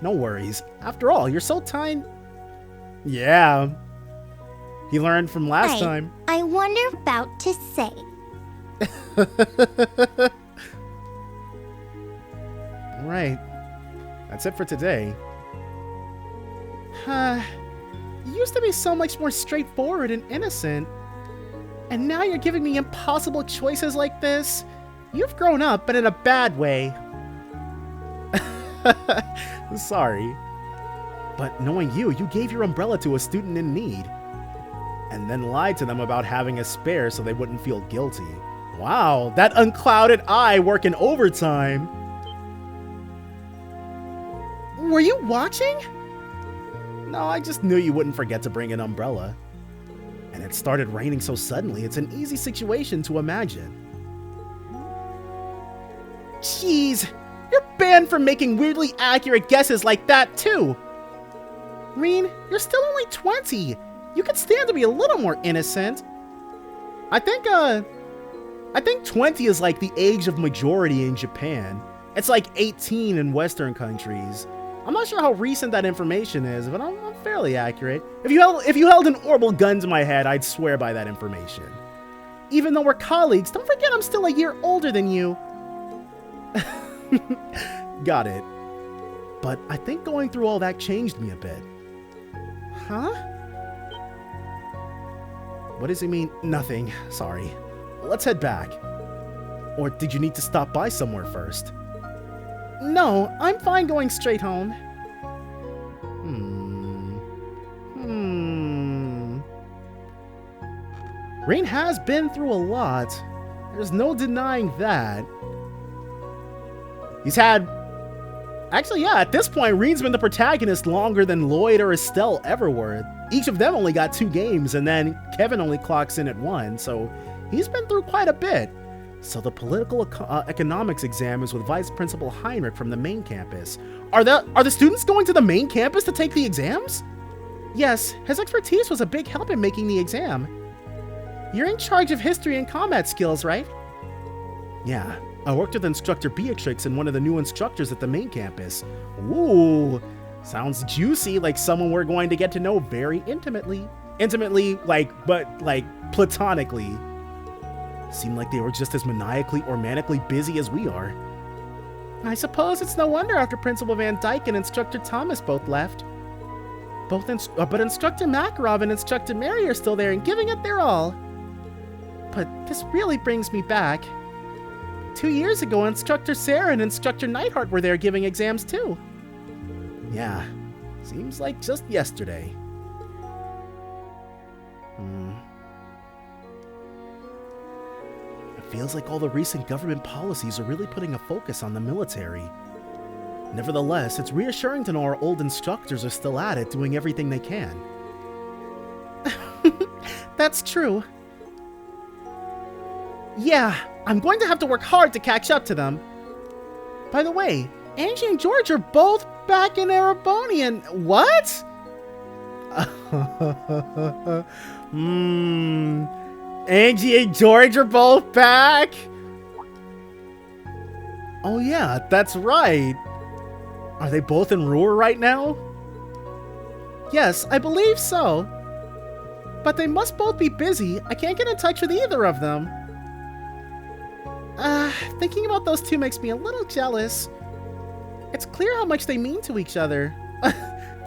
No worries. After all, you're so tiny. Yeah. He learned from last time. I wonder about to say. Right. That's it for today. You used to be so much more straightforward and innocent. And now you're giving me impossible choices like this? You've grown up, but in a bad way. Sorry. But knowing you gave your umbrella to a student in need. And then lied to them about having a spare so they wouldn't feel guilty. Wow, that unclouded eye working overtime. Were you watching? No, I just knew you wouldn't forget to bring an umbrella. And it started raining so suddenly, it's an easy situation to imagine. Jeez, you're banned from making weirdly accurate guesses like that too. Reen, you're still only 20. You could stand to be a little more innocent. I think 20 is like the age of majority in Japan. It's like 18 in Western countries. I'm not sure how recent that information is, but I'm fairly accurate. If you held an orbital gun to my head, I'd swear by that information. Even though we're colleagues, don't forget I'm still a year older than you. Got it. But I think going through all that changed me a bit. Huh? What does it mean? Nothing. Sorry. Let's head back. Or did you need to stop by somewhere first? No, I'm fine going straight home. Rain has been through a lot. There's no denying that. He's had... Actually, yeah, at this point, Reen's been the protagonist longer than Lloyd or Estelle ever were. Each of them only got 2 games, and then Kevin only clocks in at 1, so he's been through quite a bit. So the political economics exam is with Vice Principal Heinrich from the main campus. Are the students going to the main campus to take the exams? Yes, his expertise was a big help in making the exam. You're in charge of history and combat skills, right? Yeah, I worked with Instructor Beatrix and one of the new instructors at the main campus. Ooh, sounds juicy, like someone we're going to get to know very intimately. Intimately, but platonically. Seemed like they were just as maniacally or manically busy as we are. I suppose it's no wonder after Principal Van Dyke and Instructor Thomas both left. But Instructor Makarov and Instructor Mary are still there and giving it their all. But this really brings me back. 2 years ago, Instructor Sarah and Instructor Neidhart were there giving exams too. Yeah, seems like just yesterday. It feels like all the recent government policies are really putting a focus on the military. Nevertheless, it's reassuring to know our old instructors are still at it, doing everything they can. That's true. Yeah, I'm going to have to work hard to catch up to them. By the way, Angie and George are both back in Erebonian. What? Angie and George are both back? Oh yeah, that's right. Are they both in Ruhr right now? Yes, I believe so. But they must both be busy. I can't get in touch with either of them. Thinking about those two makes me a little jealous. It's clear how much they mean to each other.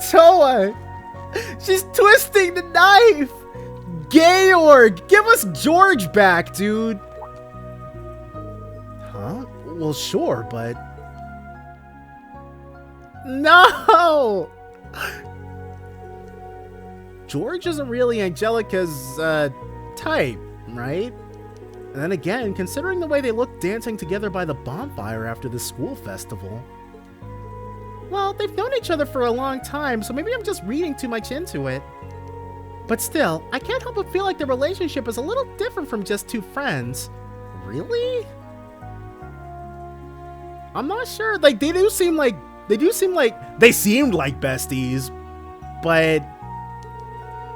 Toa! She's twisting the knife! Georg! Give us George back, dude! Huh? Well, sure, but... No! George isn't really Angelica's, type, right? And then again, considering the way they looked dancing together by the bonfire after the school festival. Well, they've known each other for a long time, so maybe I'm just reading too much into it. But still, I can't help but feel like their relationship is a little different from just two friends. Really? I'm not sure. Like, they seemed like besties, but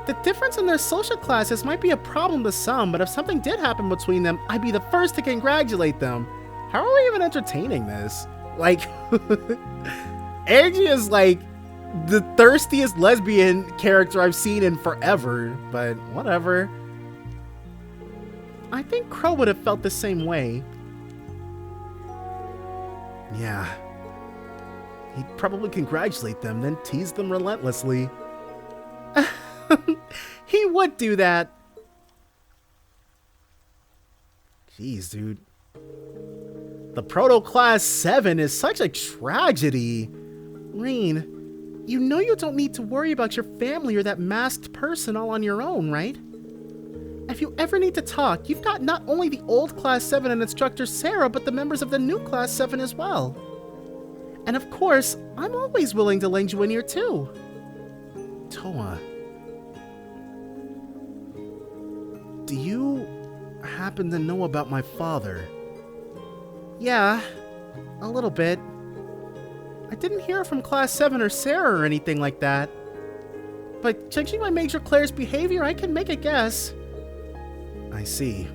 the difference in their social classes might be a problem to some, but if something did happen between them, I'd be the first to congratulate them. How are we even entertaining this? Like, Angie is like the thirstiest lesbian character I've seen in forever, but whatever. I think Crow would have felt the same way. Yeah. He'd probably congratulate them, then tease them relentlessly. He would do that. Jeez, dude. The Proto-Class 7 is such a tragedy. Reen, you know you don't need to worry about your family or that masked person all on your own, right? If you ever need to talk, you've got not only the old Class 7 and Instructor Sarah, but the members of the new Class 7 as well. And of course, I'm always willing to lend you an ear too. Toa, do you happen to know about my father? Yeah, a little bit. I didn't hear from Class 7 or Sarah or anything like that. But judging by Major Claire's behavior, I can make a guess. I see.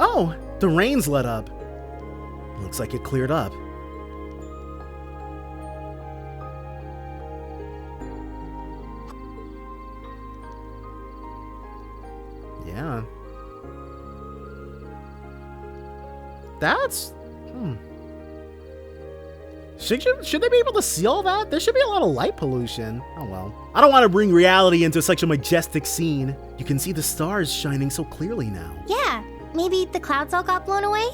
Oh, the rain's let up. Looks like it cleared up. Yeah. That's... Should they be able to see all that? There should be a lot of light pollution. Oh well. I don't want to bring reality into such a majestic scene. You can see the stars shining so clearly now. Yeah, maybe the clouds all got blown away?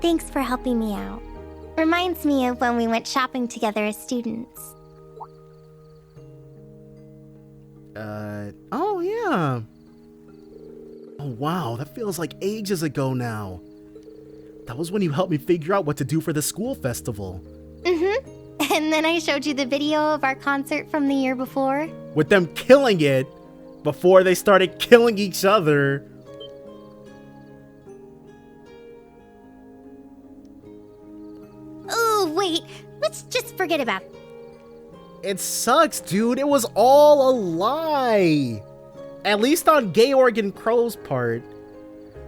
Thanks for helping me out. Reminds me of when we went shopping together as students. Oh yeah. Oh wow, that feels like ages ago now. That was when you helped me figure out what to do for the school festival. Mm-hmm. And then I showed you the video of our concert from the year before. With them killing it before they started killing each other. Oh, wait. Let's just forget about it. It sucks, dude. It was all a lie. At least on Georg and Crow's part.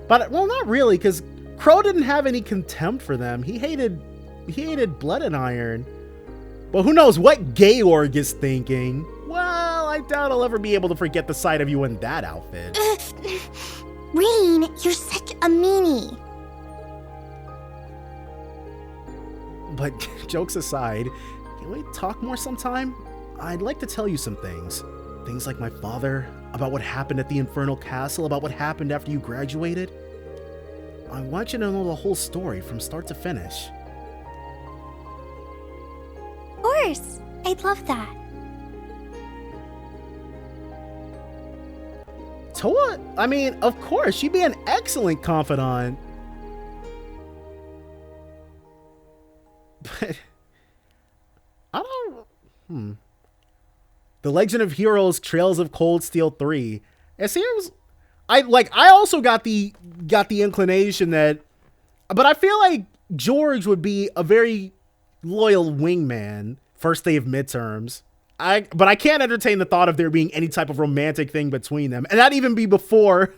But, well, not really, because Crow didn't have any contempt for them. He hated Blood and Iron. But who knows what Georg is thinking. Well, I doubt I'll ever be able to forget the sight of you in that outfit. Reen, you're such a meanie. But jokes aside, can we talk more sometime? I'd like to tell you some things. Things like my father, about what happened at the Infernal Castle, about what happened after you graduated. I want you to know the whole story from start to finish. Of course. I'd love that. Toa, I mean, of course, she'd be an excellent confidant. But I don't... The Legend of Heroes Trails of Cold Steel 3. It seems... I also got the inclination that... But I feel like George would be a very loyal wingman first day of midterms. But I can't entertain the thought of there being any type of romantic thing between them. And that'd even be before...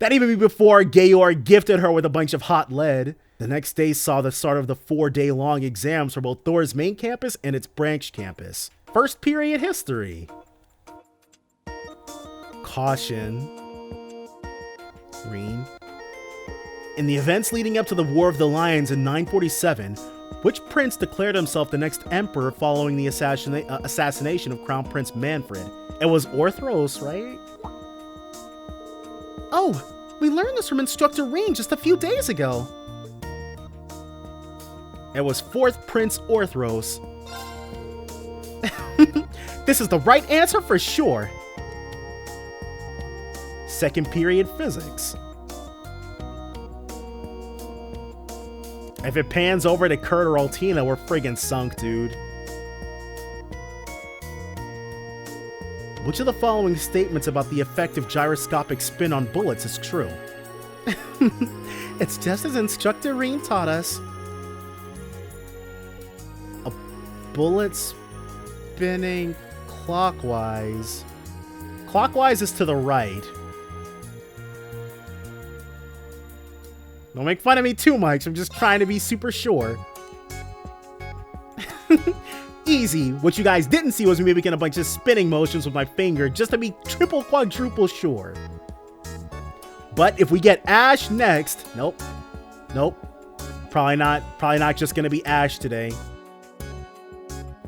Georg gifted her with a bunch of hot lead. The next day saw the start of the 4-day-long exams for both Thor's main campus and its branch campus. First period history. Caution. Reen. In the events leading up to the War of the Lions in 947, which prince declared himself the next emperor following the assassination of Crown Prince Manfred? It was Orthros, right? Oh, we learned this from Instructor Reen just a few days ago. It was 4th Prince Orthros. This is the right answer for sure. Second period physics. If it pans over to Kurt or Altina, we're friggin' sunk, dude. Which of the following statements about the effect of gyroscopic spin on bullets is true? It's just as Instructor Reen taught us. A bullet spinning clockwise. Clockwise is to the right. Don't make fun of me too much. I'm just trying to be super sure. Easy. What you guys didn't see was me making a bunch of spinning motions with my finger just to be triple, quadruple sure. But if we get Ash next... Nope. Nope. Probably not just gonna be Ash today.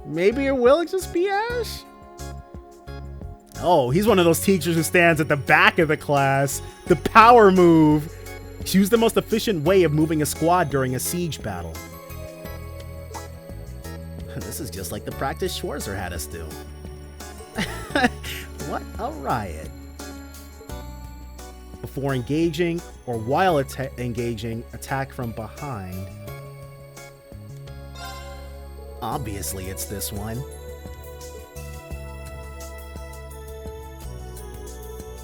Maybe it will just be Ash? Oh, he's one of those teachers who stands at the back of the class. The power move. Choose the most efficient way of moving a squad during a siege battle. This is just like the practice Schwarzer had us do. What a riot. Before engaging or while engaging, attack from behind. Obviously, it's this one.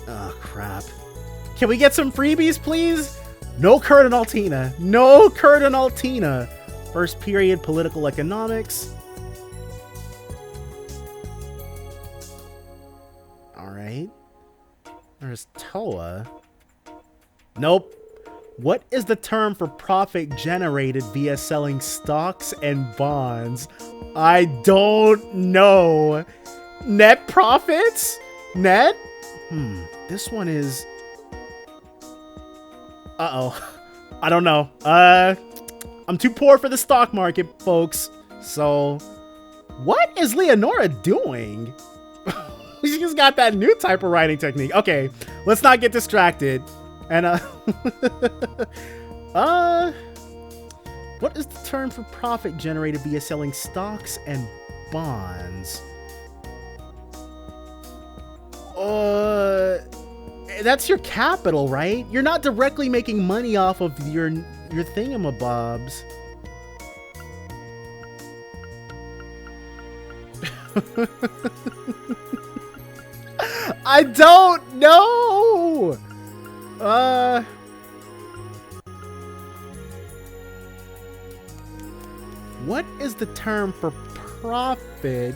Oh, crap. Can we get some freebies, please? No Kurt and Altina. No Kurt and Altina. First period, political economics. Alright. There's Toa. Nope. What is the term for profit generated via selling stocks and bonds? I don't know. Net profits? Net? This one is... Uh-oh. I don't know. I'm too poor for the stock market, folks. So, what is Leonora doing? She just got that new type of writing technique. Okay, let's not get distracted. And, what is the term for profit generated via selling stocks and bonds? That's your capital, right? You're not directly making money off of your thingamabobs. I don't know. What is the term for profit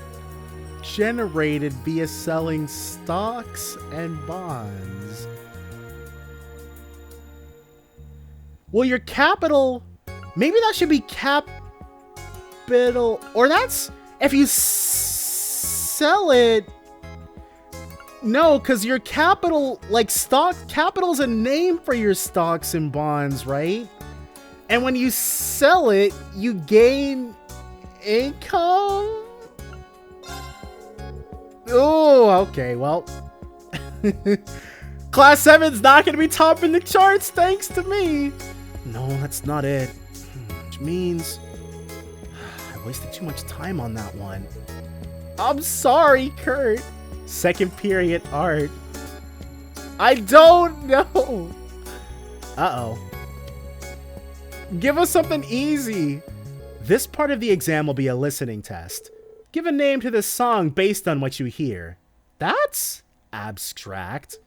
generated via selling stocks and bonds? Well, your capital, maybe that should be capital, or that's if you sell it. No, because your capital, like stock, capital's a name for your stocks and bonds, right? And when you sell it, you gain income? Oh, okay, well. Class 7's not going to be topping the charts thanks to me. No, that's not it. Which means I wasted too much time on that one. I'm sorry, Kurt. Second period art. I don't know. Uh-oh. Give us something easy. This part of the exam will be a listening test. Give a name to this song based on what you hear. That's abstract.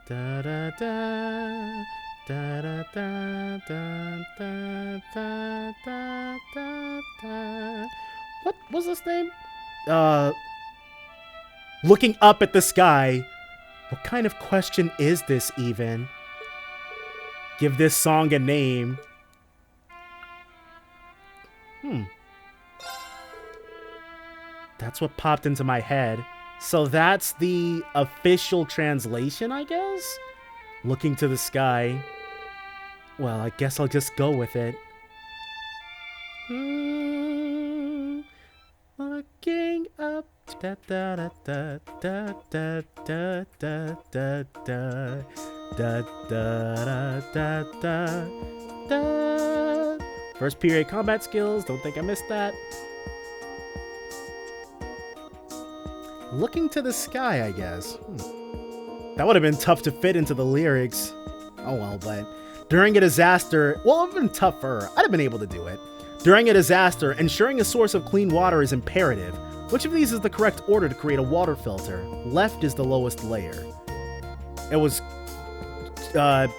Da da da da da da da da da da da da. What was this name? Looking up at the sky. What kind of question is this even? Give this song a name. That's what popped into my head. So that's the official translation, I guess? Looking to the sky. Well, I guess I'll just go with it. Looking up. Da da da da da da da da da da da da da da da. First period combat skills. Don't think I missed that. Looking to the sky, I guess. That would have been tough to fit into the lyrics. Oh well, but during a disaster, well, it would have been tougher. I'd have been able to do it. During a disaster, ensuring a source of clean water is imperative. Which of these is the correct order to create a water filter? Left is the lowest layer. It was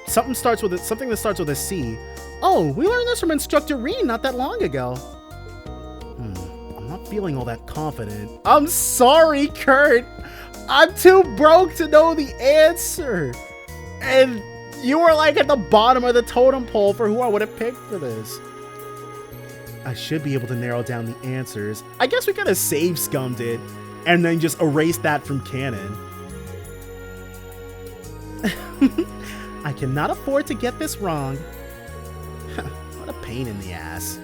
something that starts with a C. Oh, we learned this from Instructor Reen not that long ago. I'm not feeling all that confident. I'm sorry, Kurt. I'm too broke to know the answer. And you were like at the bottom of the totem pole for who I would have picked for this. I should be able to narrow down the answers. I guess we could have save scummed it and then just erased that from canon. I cannot afford to get this wrong. What a pain in the ass.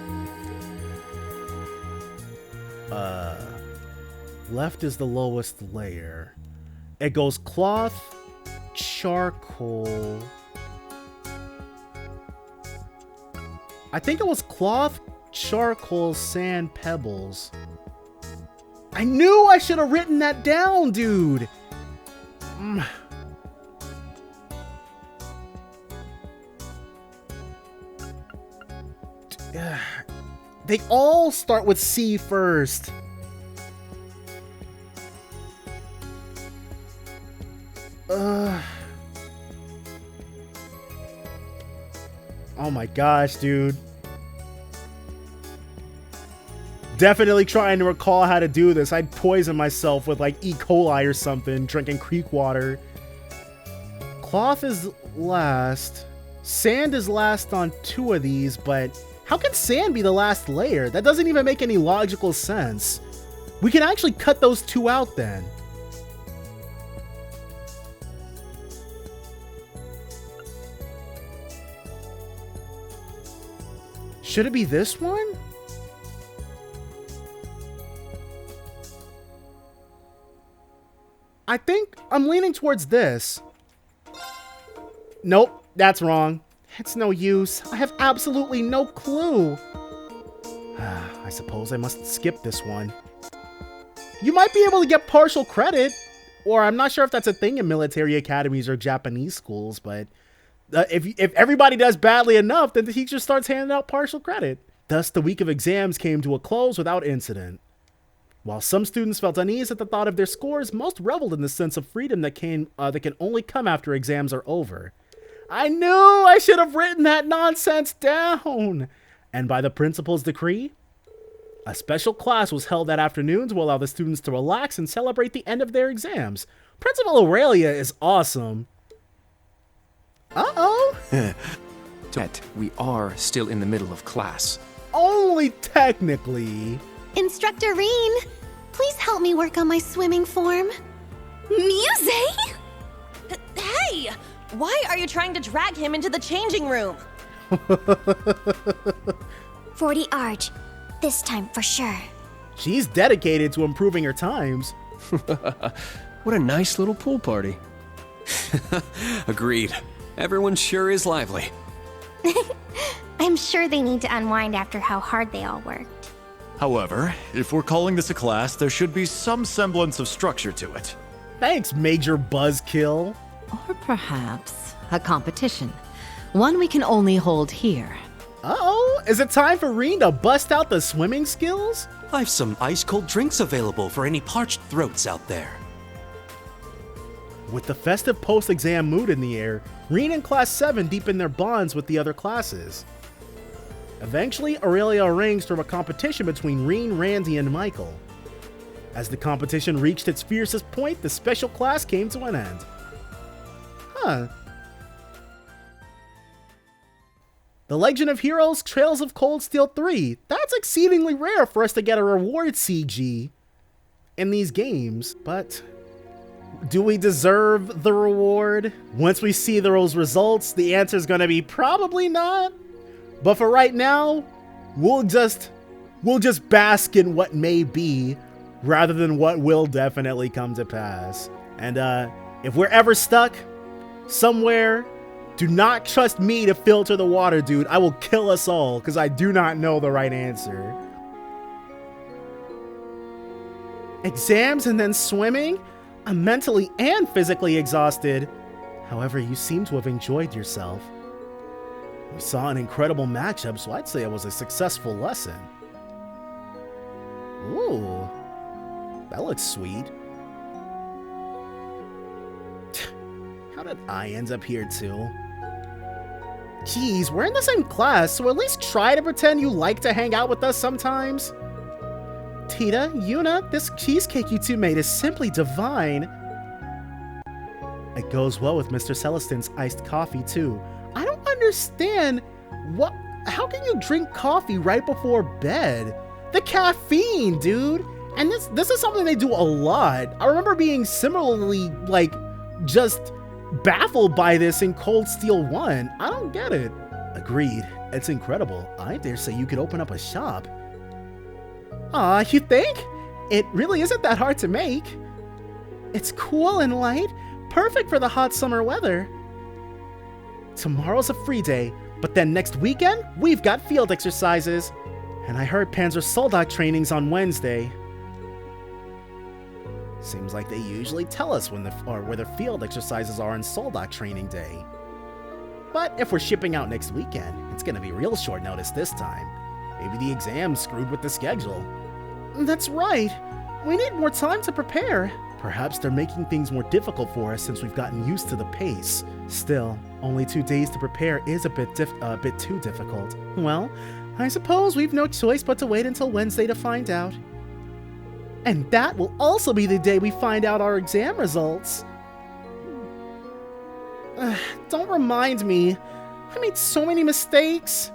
Left is the lowest layer. It goes cloth, charcoal. I think it was cloth, charcoal, sand, pebbles. I knew I should have written that down, dude. They all start with C first. Oh my gosh, dude. Definitely trying to recall how to do this. I'd poison myself with like E. coli or something, drinking creek water. Cloth is last. Sand is last on 2 of these, but how can sand be the last layer? That doesn't even make any logical sense. We can actually cut those 2 out then. Should it be this one? I think I'm leaning towards this. Nope, that's wrong. It's no use. I have absolutely no clue. I suppose I must skip this one. You might be able to get partial credit, or I'm not sure if that's a thing in military academies or Japanese schools, but if everybody does badly enough, then the teacher starts handing out partial credit. Thus, the week of exams came to a close without incident. While some students felt unease at the thought of their scores, most reveled in the sense of freedom that can only come after exams are over. I knew I should have written that nonsense down. And by the principal's decree, a special class was held that afternoon to allow the students to relax and celebrate the end of their exams. Principal Aurelia is awesome. Uh-oh. We are still in the middle of class. Only technically. Instructor Reen, please help me work on my swimming form. Muse? Hey! Why are you trying to drag him into the changing room? 40 arch. This time for sure. She's dedicated to improving her times. What a nice little pool party. Agreed. Everyone sure is lively. I'm sure they need to unwind after how hard they all worked. However, if we're calling this a class, there should be some semblance of structure to it. Thanks, Major Buzzkill. Or perhaps a competition. One we can only hold here. Uh-oh, is it time for Reen to bust out the swimming skills? I've some ice-cold drinks available for any parched throats out there. With the festive post-exam mood in the air, Reen and Class 7 deepen their bonds with the other classes. Eventually, Aurelia arranged for a competition between Reen, Randy, and Michael. As the competition reached its fiercest point, the special class came to an end. Huh. The Legend of Heroes Trails of Cold Steel 3. That's exceedingly rare for us to get a reward CG in these games, but do we deserve the reward? Once we see those results, the answer is going to be probably not. But for right now, we'll just bask in what may be rather than what will definitely come to pass. And if we're ever stuck somewhere, do not trust me to filter the water, dude. I will kill us all because I do not know the right answer. Exams and then swimming? I'm mentally and physically exhausted. However, you seem to have enjoyed yourself. We saw an incredible matchup, so I'd say it was a successful lesson. Ooh, that looks sweet. How did I end up here too? Geez, we're in the same class, so at least try to pretend you like to hang out with us sometimes. Tita, Yuna, this cheesecake you two made is simply divine. It goes well with Mr. Celestin's iced coffee too. I don't understand How can you drink coffee right before bed? The caffeine, dude! And this is something they do a lot. I remember being similarly, like, just baffled by this in Cold Steel 1. I don't get it. Agreed. It's incredible. I dare say you could open up a shop. Aw, you think? It really isn't that hard to make. It's cool and light, perfect for the hot summer weather. Tomorrow's a free day, but then next weekend, we've got field exercises. And I heard Panzer Soldat training's on Wednesday. Seems like they usually tell us when where the field exercises are on Soldat training day. But if we're shipping out next weekend, it's gonna be real short notice this time. Maybe the exam screwed with the schedule. That's right. We need more time to prepare. Perhaps they're making things more difficult for us since we've gotten used to the pace. Still, only 2 days to prepare is a bit too difficult. Well, I suppose we've no choice but to wait until Wednesday to find out. And that will also be the day we find out our exam results. Don't remind me. I made so many mistakes.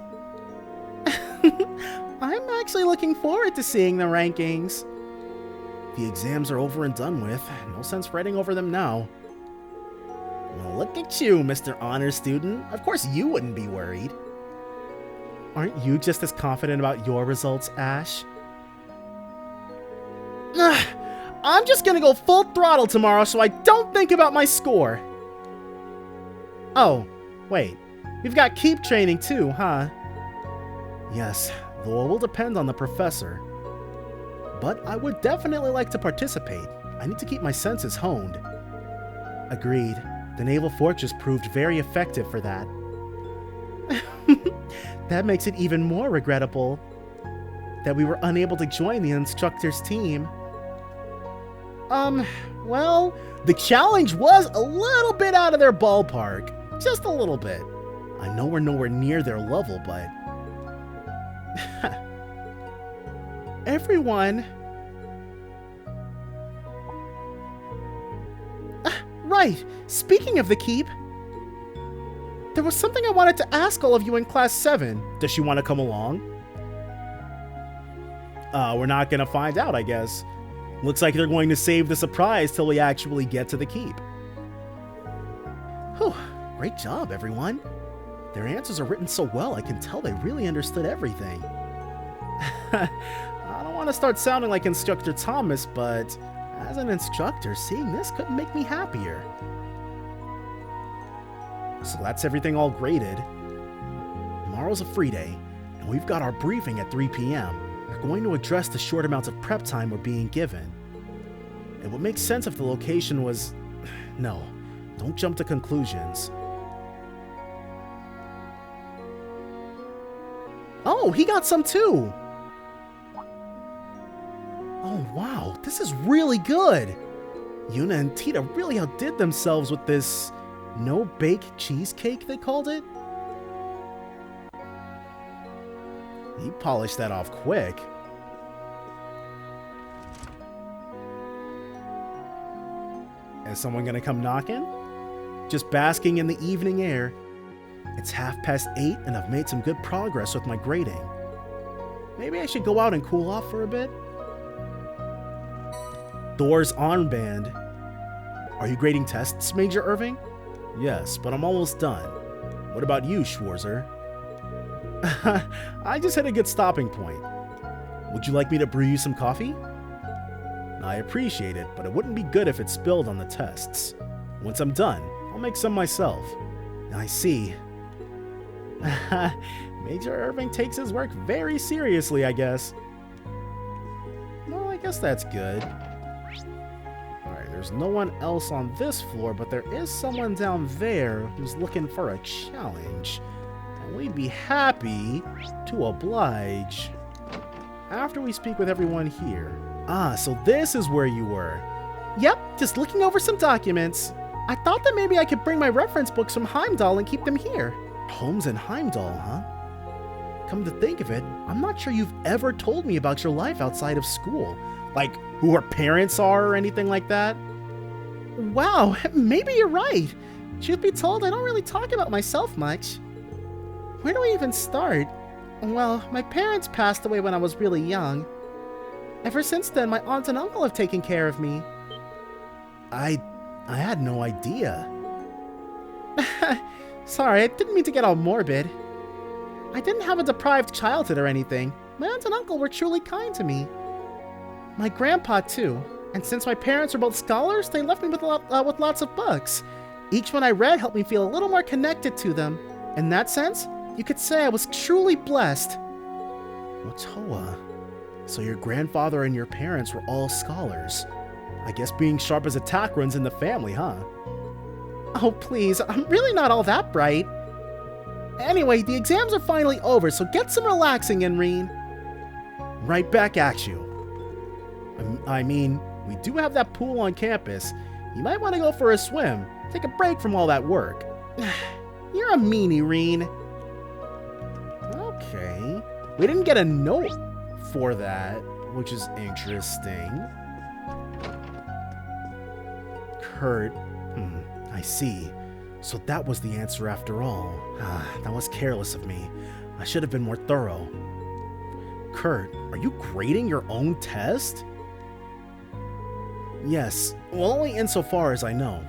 I'm actually looking forward to seeing the rankings. The exams are over and done with. No sense fretting over them now. Well, look at you, Mr. Honor Student. Of course you wouldn't be worried. Aren't you just as confident about your results, Ash? I'm just gonna go full throttle tomorrow so I don't think about my score. Oh, wait. We've got keep training too, huh? Yes, though it will depend on the professor. But I would definitely like to participate. I need to keep my senses honed. Agreed. The Naval Fortress proved very effective for that. That makes it even more regrettable that we were unable to join the instructor's team. Well, the challenge was a little bit out of their ballpark. Just a little bit. I know we're nowhere near their level, but... Everyone... Right, speaking of the keep, there was something I wanted to ask all of you in Class 7. Does she want to come along? We're not gonna find out, I guess. Looks like they're going to save the surprise till we actually get to the keep. Whew, great job, everyone. Their answers are written so well, I can tell they really understood everything. I don't want to start sounding like Instructor Thomas, but as an instructor, seeing this couldn't make me happier. So that's everything all graded. Tomorrow's a free day, and we've got our briefing at 3 p.m. We're going to address the short amounts of prep time we're being given. It would make sense if the location was... No, don't jump to conclusions. Oh, he got some too! Oh wow, this is really good! Yuna and Tita really outdid themselves with this no-bake cheesecake, they called it? He polished that off quick. Is someone gonna come knocking? Just basking in the evening air. It's 8:30 and I've made some good progress with my grading. Maybe I should go out and cool off for a bit? Thor's armband. Are you grading tests, Major Irving? Yes, but I'm almost done. What about you, Schwarzer? I just hit a good stopping point. Would you like me to brew you some coffee? I appreciate it, but it wouldn't be good if it spilled on the tests. Once I'm done, I'll make some myself. I see. Major Irving takes his work very seriously, I guess. Well, I guess that's good. Alright, there's no one else on this floor, but there is someone down there who's looking for a challenge. And we'd be happy to oblige. After we speak with everyone here. Ah, so this is where you were. Yep, just looking over some documents. I thought that maybe I could bring my reference books from Heimdall and keep them here. Holmes and Heimdall, huh? Come to think of it, I'm not sure you've ever told me about your life outside of school. Like, who her parents are or anything like that. Wow, maybe you're right. Truth be told, I don't really talk about myself much. Where do I even start? Well, my parents passed away when I was really young. Ever since then, my aunt and uncle have taken care of me. I had no idea. Sorry, I didn't mean to get all morbid. I didn't have a deprived childhood or anything. My aunt and uncle were truly kind to me. My grandpa, too. And since my parents were both scholars, they left me with lots of books. Each one I read helped me feel a little more connected to them. In that sense, you could say I was truly blessed. Motoa. So your grandfather and your parents were all scholars. I guess being sharp as a tack runs in the family, huh? Oh, please, I'm really not all that bright. Anyway, the exams are finally over, so get some relaxing in, Reen. Right back at you. I mean, we do have that pool on campus. You might want to go for a swim. Take a break from all that work. You're a meanie, Reen. Okay. We didn't get a note for that, which is interesting. Kurt. I see. So that was the answer after all. That was careless of me. I should have been more thorough. Kurt, are you grading your own test? Yes, well, only insofar as I know.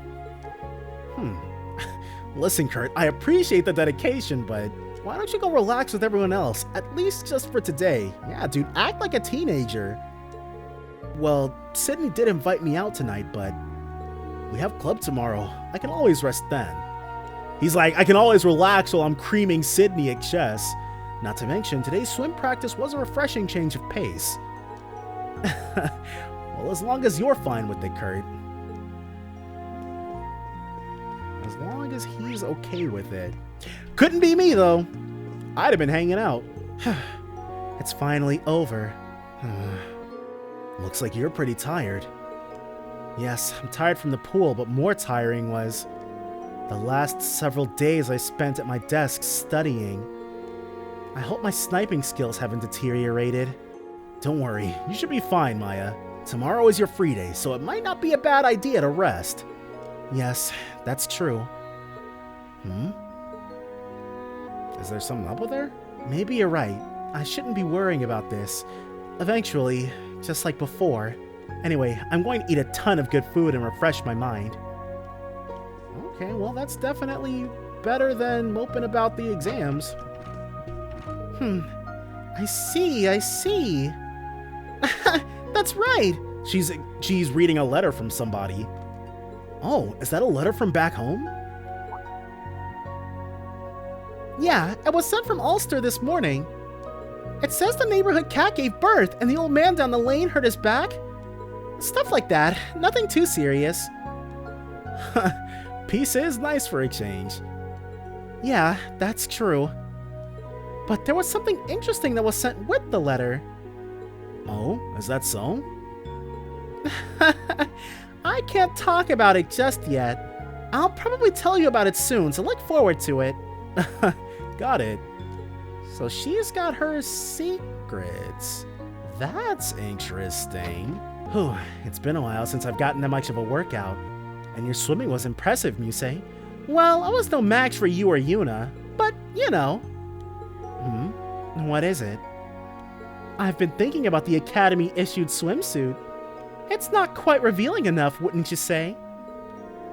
Listen, Kurt, I appreciate the dedication, but why don't you go relax with everyone else, at least just for today? Yeah, dude, act like a teenager. Well, Sydney did invite me out tonight, but we have club tomorrow. I can always rest then. He's like, I can always relax while I'm creaming Sydney at chess. Not to mention, today's swim practice was a refreshing change of pace. Well, as long as you're fine with it, Kurt. As long as he's okay with it. Couldn't be me, though. I'd have been hanging out. It's finally over. Looks like you're pretty tired. Yes, I'm tired from the pool, but more tiring was the last several days I spent at my desk studying. I hope my sniping skills haven't deteriorated. Don't worry, you should be fine, Maya. Tomorrow is your free day, so it might not be a bad idea to rest. Yes, that's true. Is there something up with her? Maybe you're right. I shouldn't be worrying about this. Eventually, just like before. Anyway, I'm going to eat a ton of good food and refresh my mind. Okay, well, that's definitely better than moping about the exams. I see. That's right. She's reading a letter from somebody. Oh, is that a letter from back home? Yeah, it was sent from Ulster this morning. It says the neighborhood cat gave birth and the old man down the lane hurt his back. Stuff like that. Nothing too serious. Peace is nice for a change. Yeah, that's true. But there was something interesting that was sent with the letter. Oh, is that so? I can't talk about it just yet. I'll probably tell you about it soon, so look forward to it. Got it. So she's got her secrets. That's interesting. Whew, it's been a while since I've gotten that much of a workout. And your swimming was impressive, Musei. Well, I was no match for you or Yuna, but, you know. What is it? I've been thinking about the Academy-issued swimsuit. It's not quite revealing enough, wouldn't you say?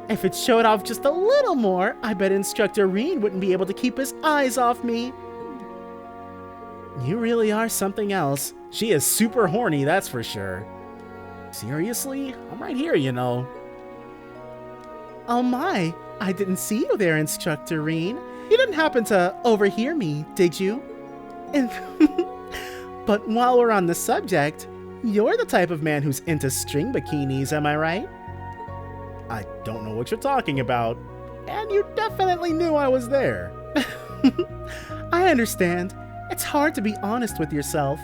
If it showed off just a little more, I bet Instructor Reen wouldn't be able to keep his eyes off me. You really are something else. She is super horny, that's for sure. Seriously? I'm right here, you know. Oh my, I didn't see you there, Instructor Reen. You didn't happen to overhear me, did you? But while we're on the subject, you're the type of man who's into string bikinis, am I right? I don't know what you're talking about. And you definitely knew I was there. I understand. It's hard to be honest with yourself.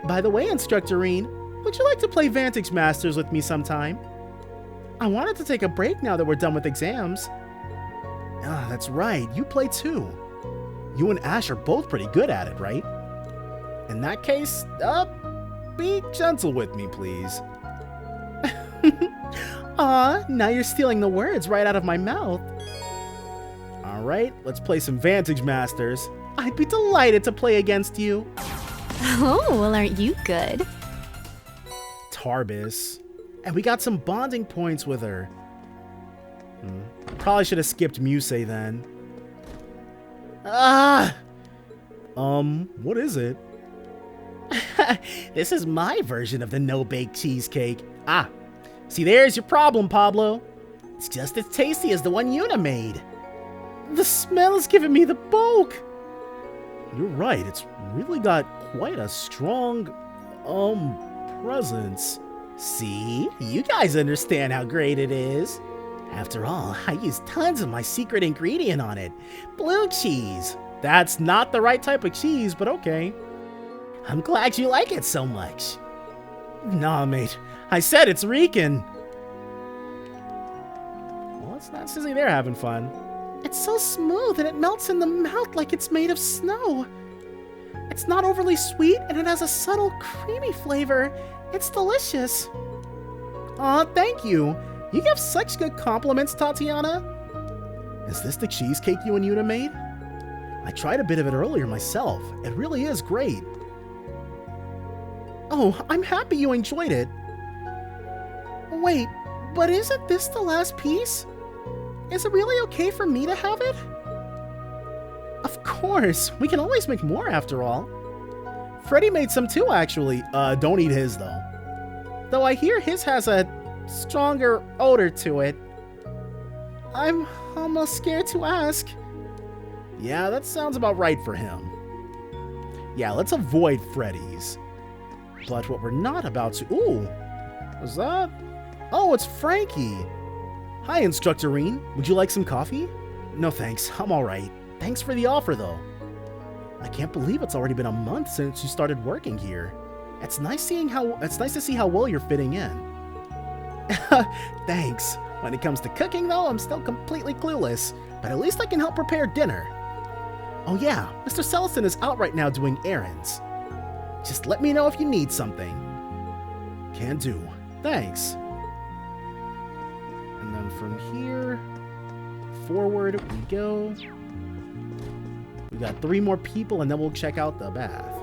By the way, Instructor Reen, would you like to play Vantage Masters with me sometime? I wanted to take a break now that we're done with exams. Ah, that's right. You play too. You and Ash are both pretty good at it, right? In that case, be gentle with me, please. Aw, now you're stealing the words right out of my mouth. Alright, let's play some Vantage Masters. I'd be delighted to play against you. Oh, well, aren't you good? Tarbis. And we got some bonding points with her. Probably should have skipped Musei then. What is it? This is my version of the no-bake cheesecake. See, there's your problem, Pablo. It's just as tasty as the one Yuna made. The smell is giving me the bulk. You're right, it's really got quite a strong, presence. See? You guys understand how great it is. After all, I used tons of my secret ingredient on it. Blue cheese. That's not the right type of cheese, but okay. I'm glad you like it so much. Nah, mate. I said it's reeking. Well, it's not Sizzy. They're having fun. It's so smooth and it melts in the mouth like it's made of snow. It's not overly sweet and it has a subtle creamy flavor. It's delicious. Aw, thank you. You give such good compliments, Tatiana. Is this the cheesecake you and Yuna made? I tried a bit of it earlier myself. It really is great. Oh, I'm happy you enjoyed it. Wait, but isn't this the last piece? Is it really okay for me to have it? Of course, we can always make more after all. Freddy made some too, actually. Don't eat his, though. Though I hear his has a stronger odor to it. I'm almost scared to ask. Yeah, that sounds about right for him. Yeah, let's avoid Freddy's. But what we're not about to... Ooh, was that? Oh, it's Frankie. Hi, Instructor Reen. Would you like some coffee? No, thanks. I'm all right. Thanks for the offer, though. I can't believe it's already been a month since you started working here. It's nice to see how well you're fitting in. Thanks. When it comes to cooking, though, I'm still completely clueless. But at least I can help prepare dinner. Oh yeah, Mr. Celestin is out right now doing errands. Just let me know if you need something. Can do. Thanks. And then from here, forward we go. We got 3 more people and then we'll check out the bath.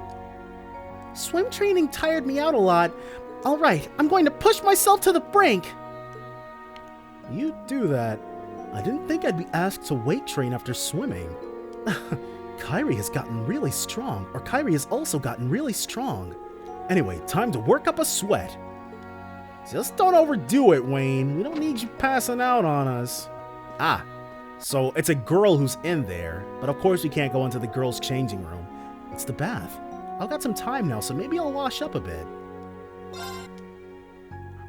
Swim training tired me out a lot. All right, I'm going to push myself to the brink. You do that. I didn't think I'd be asked to weight train after swimming. Kyrie has gotten really strong, or Kyrie has also gotten really strong. Anyway, time to work up a sweat. Just don't overdo it, Wayne. We don't need you passing out on us. So it's a girl who's in there, but of course we can't go into the girls' changing room. It's the bath. I've got some time now, so maybe I'll wash up a bit.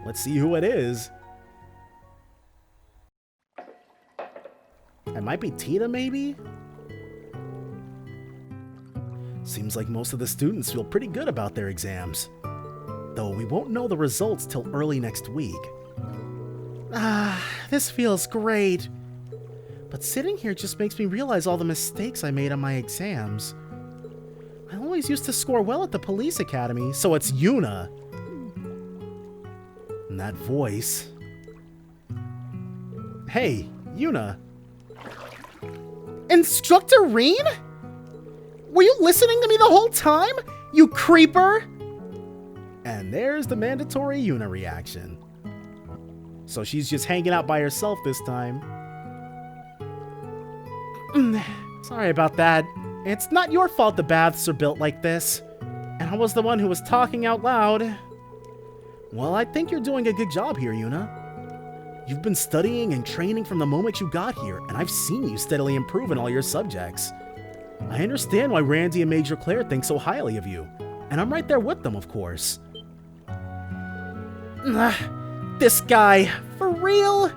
Let's see who it is. It might be Tita, maybe? Seems like most of the students feel pretty good about their exams. Though we won't know the results till early next week. This feels great. But sitting here just makes me realize all the mistakes I made on my exams. I always used to score well at the police academy, so it's Yuna. And that voice. Hey, Yuna. Instructor Reen? Were you listening to me the whole time? You creeper! And there's the mandatory Yuna reaction. So she's just hanging out by herself this time. Sorry about that. It's not your fault the baths are built like this. And I was the one who was talking out loud. Well, I think you're doing a good job here, Yuna. You've been studying and training from the moment you got here, and I've seen you steadily improve in all your subjects. I understand why Randy and Major Claire think so highly of you, and I'm right there with them, of course. This guy, for real?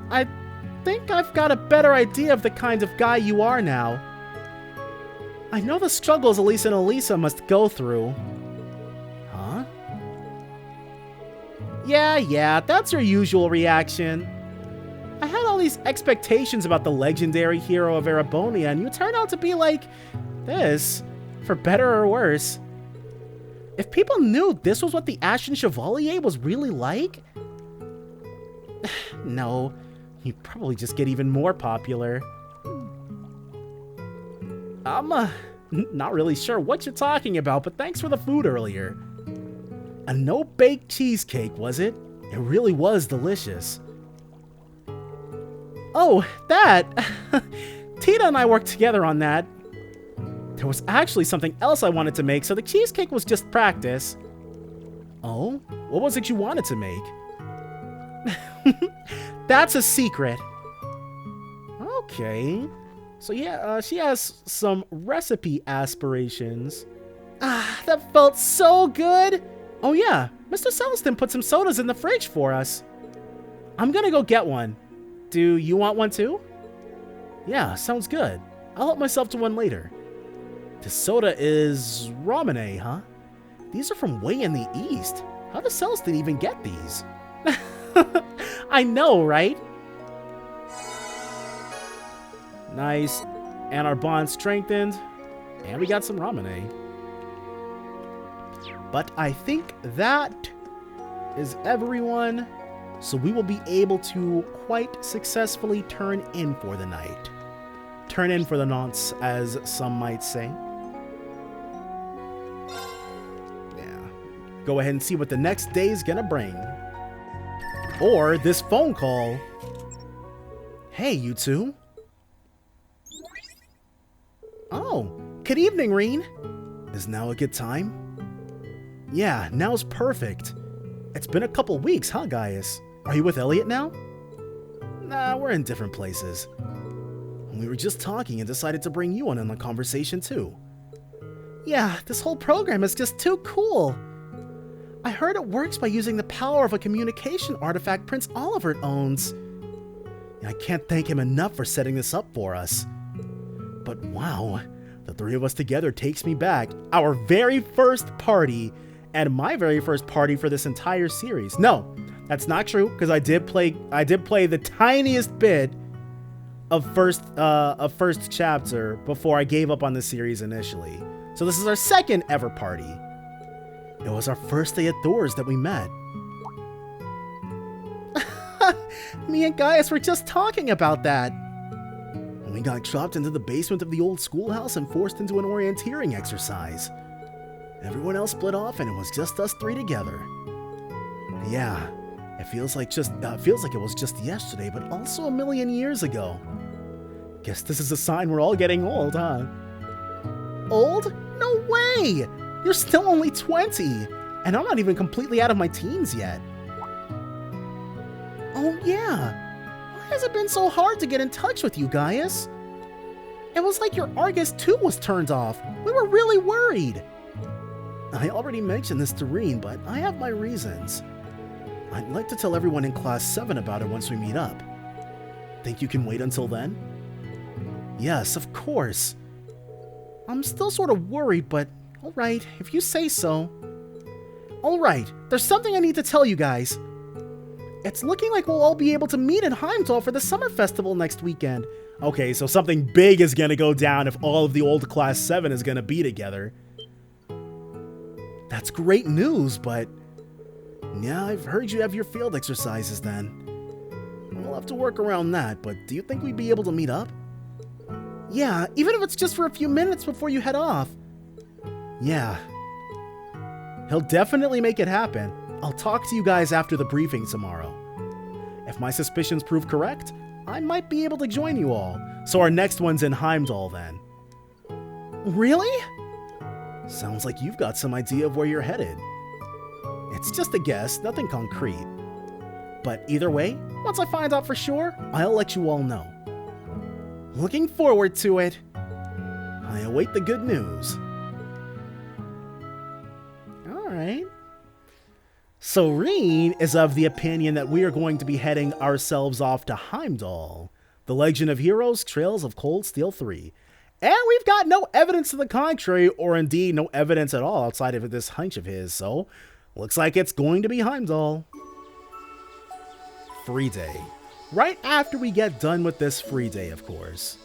I think I've got a better idea of the kind of guy you are now. I know the struggles Elisa and Elisa must go through. Huh? Yeah, that's her usual reaction. I had all these expectations about the legendary hero of Erebonia, and you turned out to be like this, for better or worse. If people knew this was what the Ashen Chevalier was really like... No, you'd probably just get even more popular. I'm, not really sure what you're talking about, but thanks for the food earlier. A no-bake cheesecake, was it? It really was delicious. Oh, that! Tina and I worked together on that. There was actually something else I wanted to make, so the cheesecake was just practice. Oh? What was it you wanted to make? That's a secret. Okay. So yeah, she has some recipe aspirations. Ah, that felt so good! Oh yeah, Mr. Celestin put some sodas in the fridge for us. I'm gonna go get one. Do you want one too? Yeah, sounds good. I'll help myself to one later. This soda is ramune, huh? These are from way in the east. How does Celestin even get these? I know, right? Nice. And our bond strengthened. And we got some ramune. But I think that is everyone. So we will be able to quite successfully turn in for the night. Turn in for the nonce, as some might say. Yeah. Go ahead and see what the next day is gonna bring. Or this phone call. Hey, you two. Oh, good evening, Reen. Is now a good time? Yeah, now's perfect. It's been a couple weeks, huh, Gaius? Are you with Elliot now? Nah, we're in different places. We were just talking and decided to bring you on the conversation too. Yeah, this whole program is just too cool. I heard it works by using the power of a communication artifact Prince Oliver owns. I can't thank him enough for setting this up for us. But wow, the three of us together takes me back. Our very first party, and my very first party for this entire series. No, that's not true, because I did play the tiniest bit of first chapter before I gave up on the series initially. So this is our second ever party. It was our first day at Thor's that we met. Me and Gaius were just talking about that. We got dropped into the basement of the old schoolhouse and forced into an orienteering exercise. Everyone else split off and it was just us three together. Yeah, it feels like it was just yesterday, but also a million years ago. Guess this is a sign we're all getting old, huh? Old? No way! You're still only 20, and I'm not even completely out of my teens yet. Oh yeah, why has it been so hard to get in touch with you, Gaius? It was like your Argus 2 was turned off. We were really worried. I already mentioned this to Reen, but I have my reasons. I'd like to tell everyone in Class 7 about it once we meet up. Think you can wait until then? Yes, of course. I'm still sort of worried, but alright, if you say so. Alright, there's something I need to tell you guys. It's looking like we'll all be able to meet in Heimdall for the summer festival next weekend. Okay, so something big is gonna go down if all of the old Class 7 is gonna be together. That's great news, but yeah, I've heard you have your field exercises then. We'll have to work around that, but do you think we'd be able to meet up? Yeah, even if it's just for a few minutes before you head off. Yeah. He'll definitely make it happen. I'll talk to you guys after the briefing tomorrow. If my suspicions prove correct, I might be able to join you all. So our next one's in Heimdall then. Really? Sounds like you've got some idea of where you're headed. It's just a guess, nothing concrete. But either way, once I find out for sure, I'll let you all know. Looking forward to it. I await the good news. Alright. So Reen is of the opinion that we are going to be heading ourselves off to Heimdall, the Legend of Heroes Trails of Cold Steel 3. And we've got no evidence to the contrary, or indeed no evidence at all outside of this hunch of his, so looks like it's going to be Heimdall. Free day. Right after we get done with this free day, of course.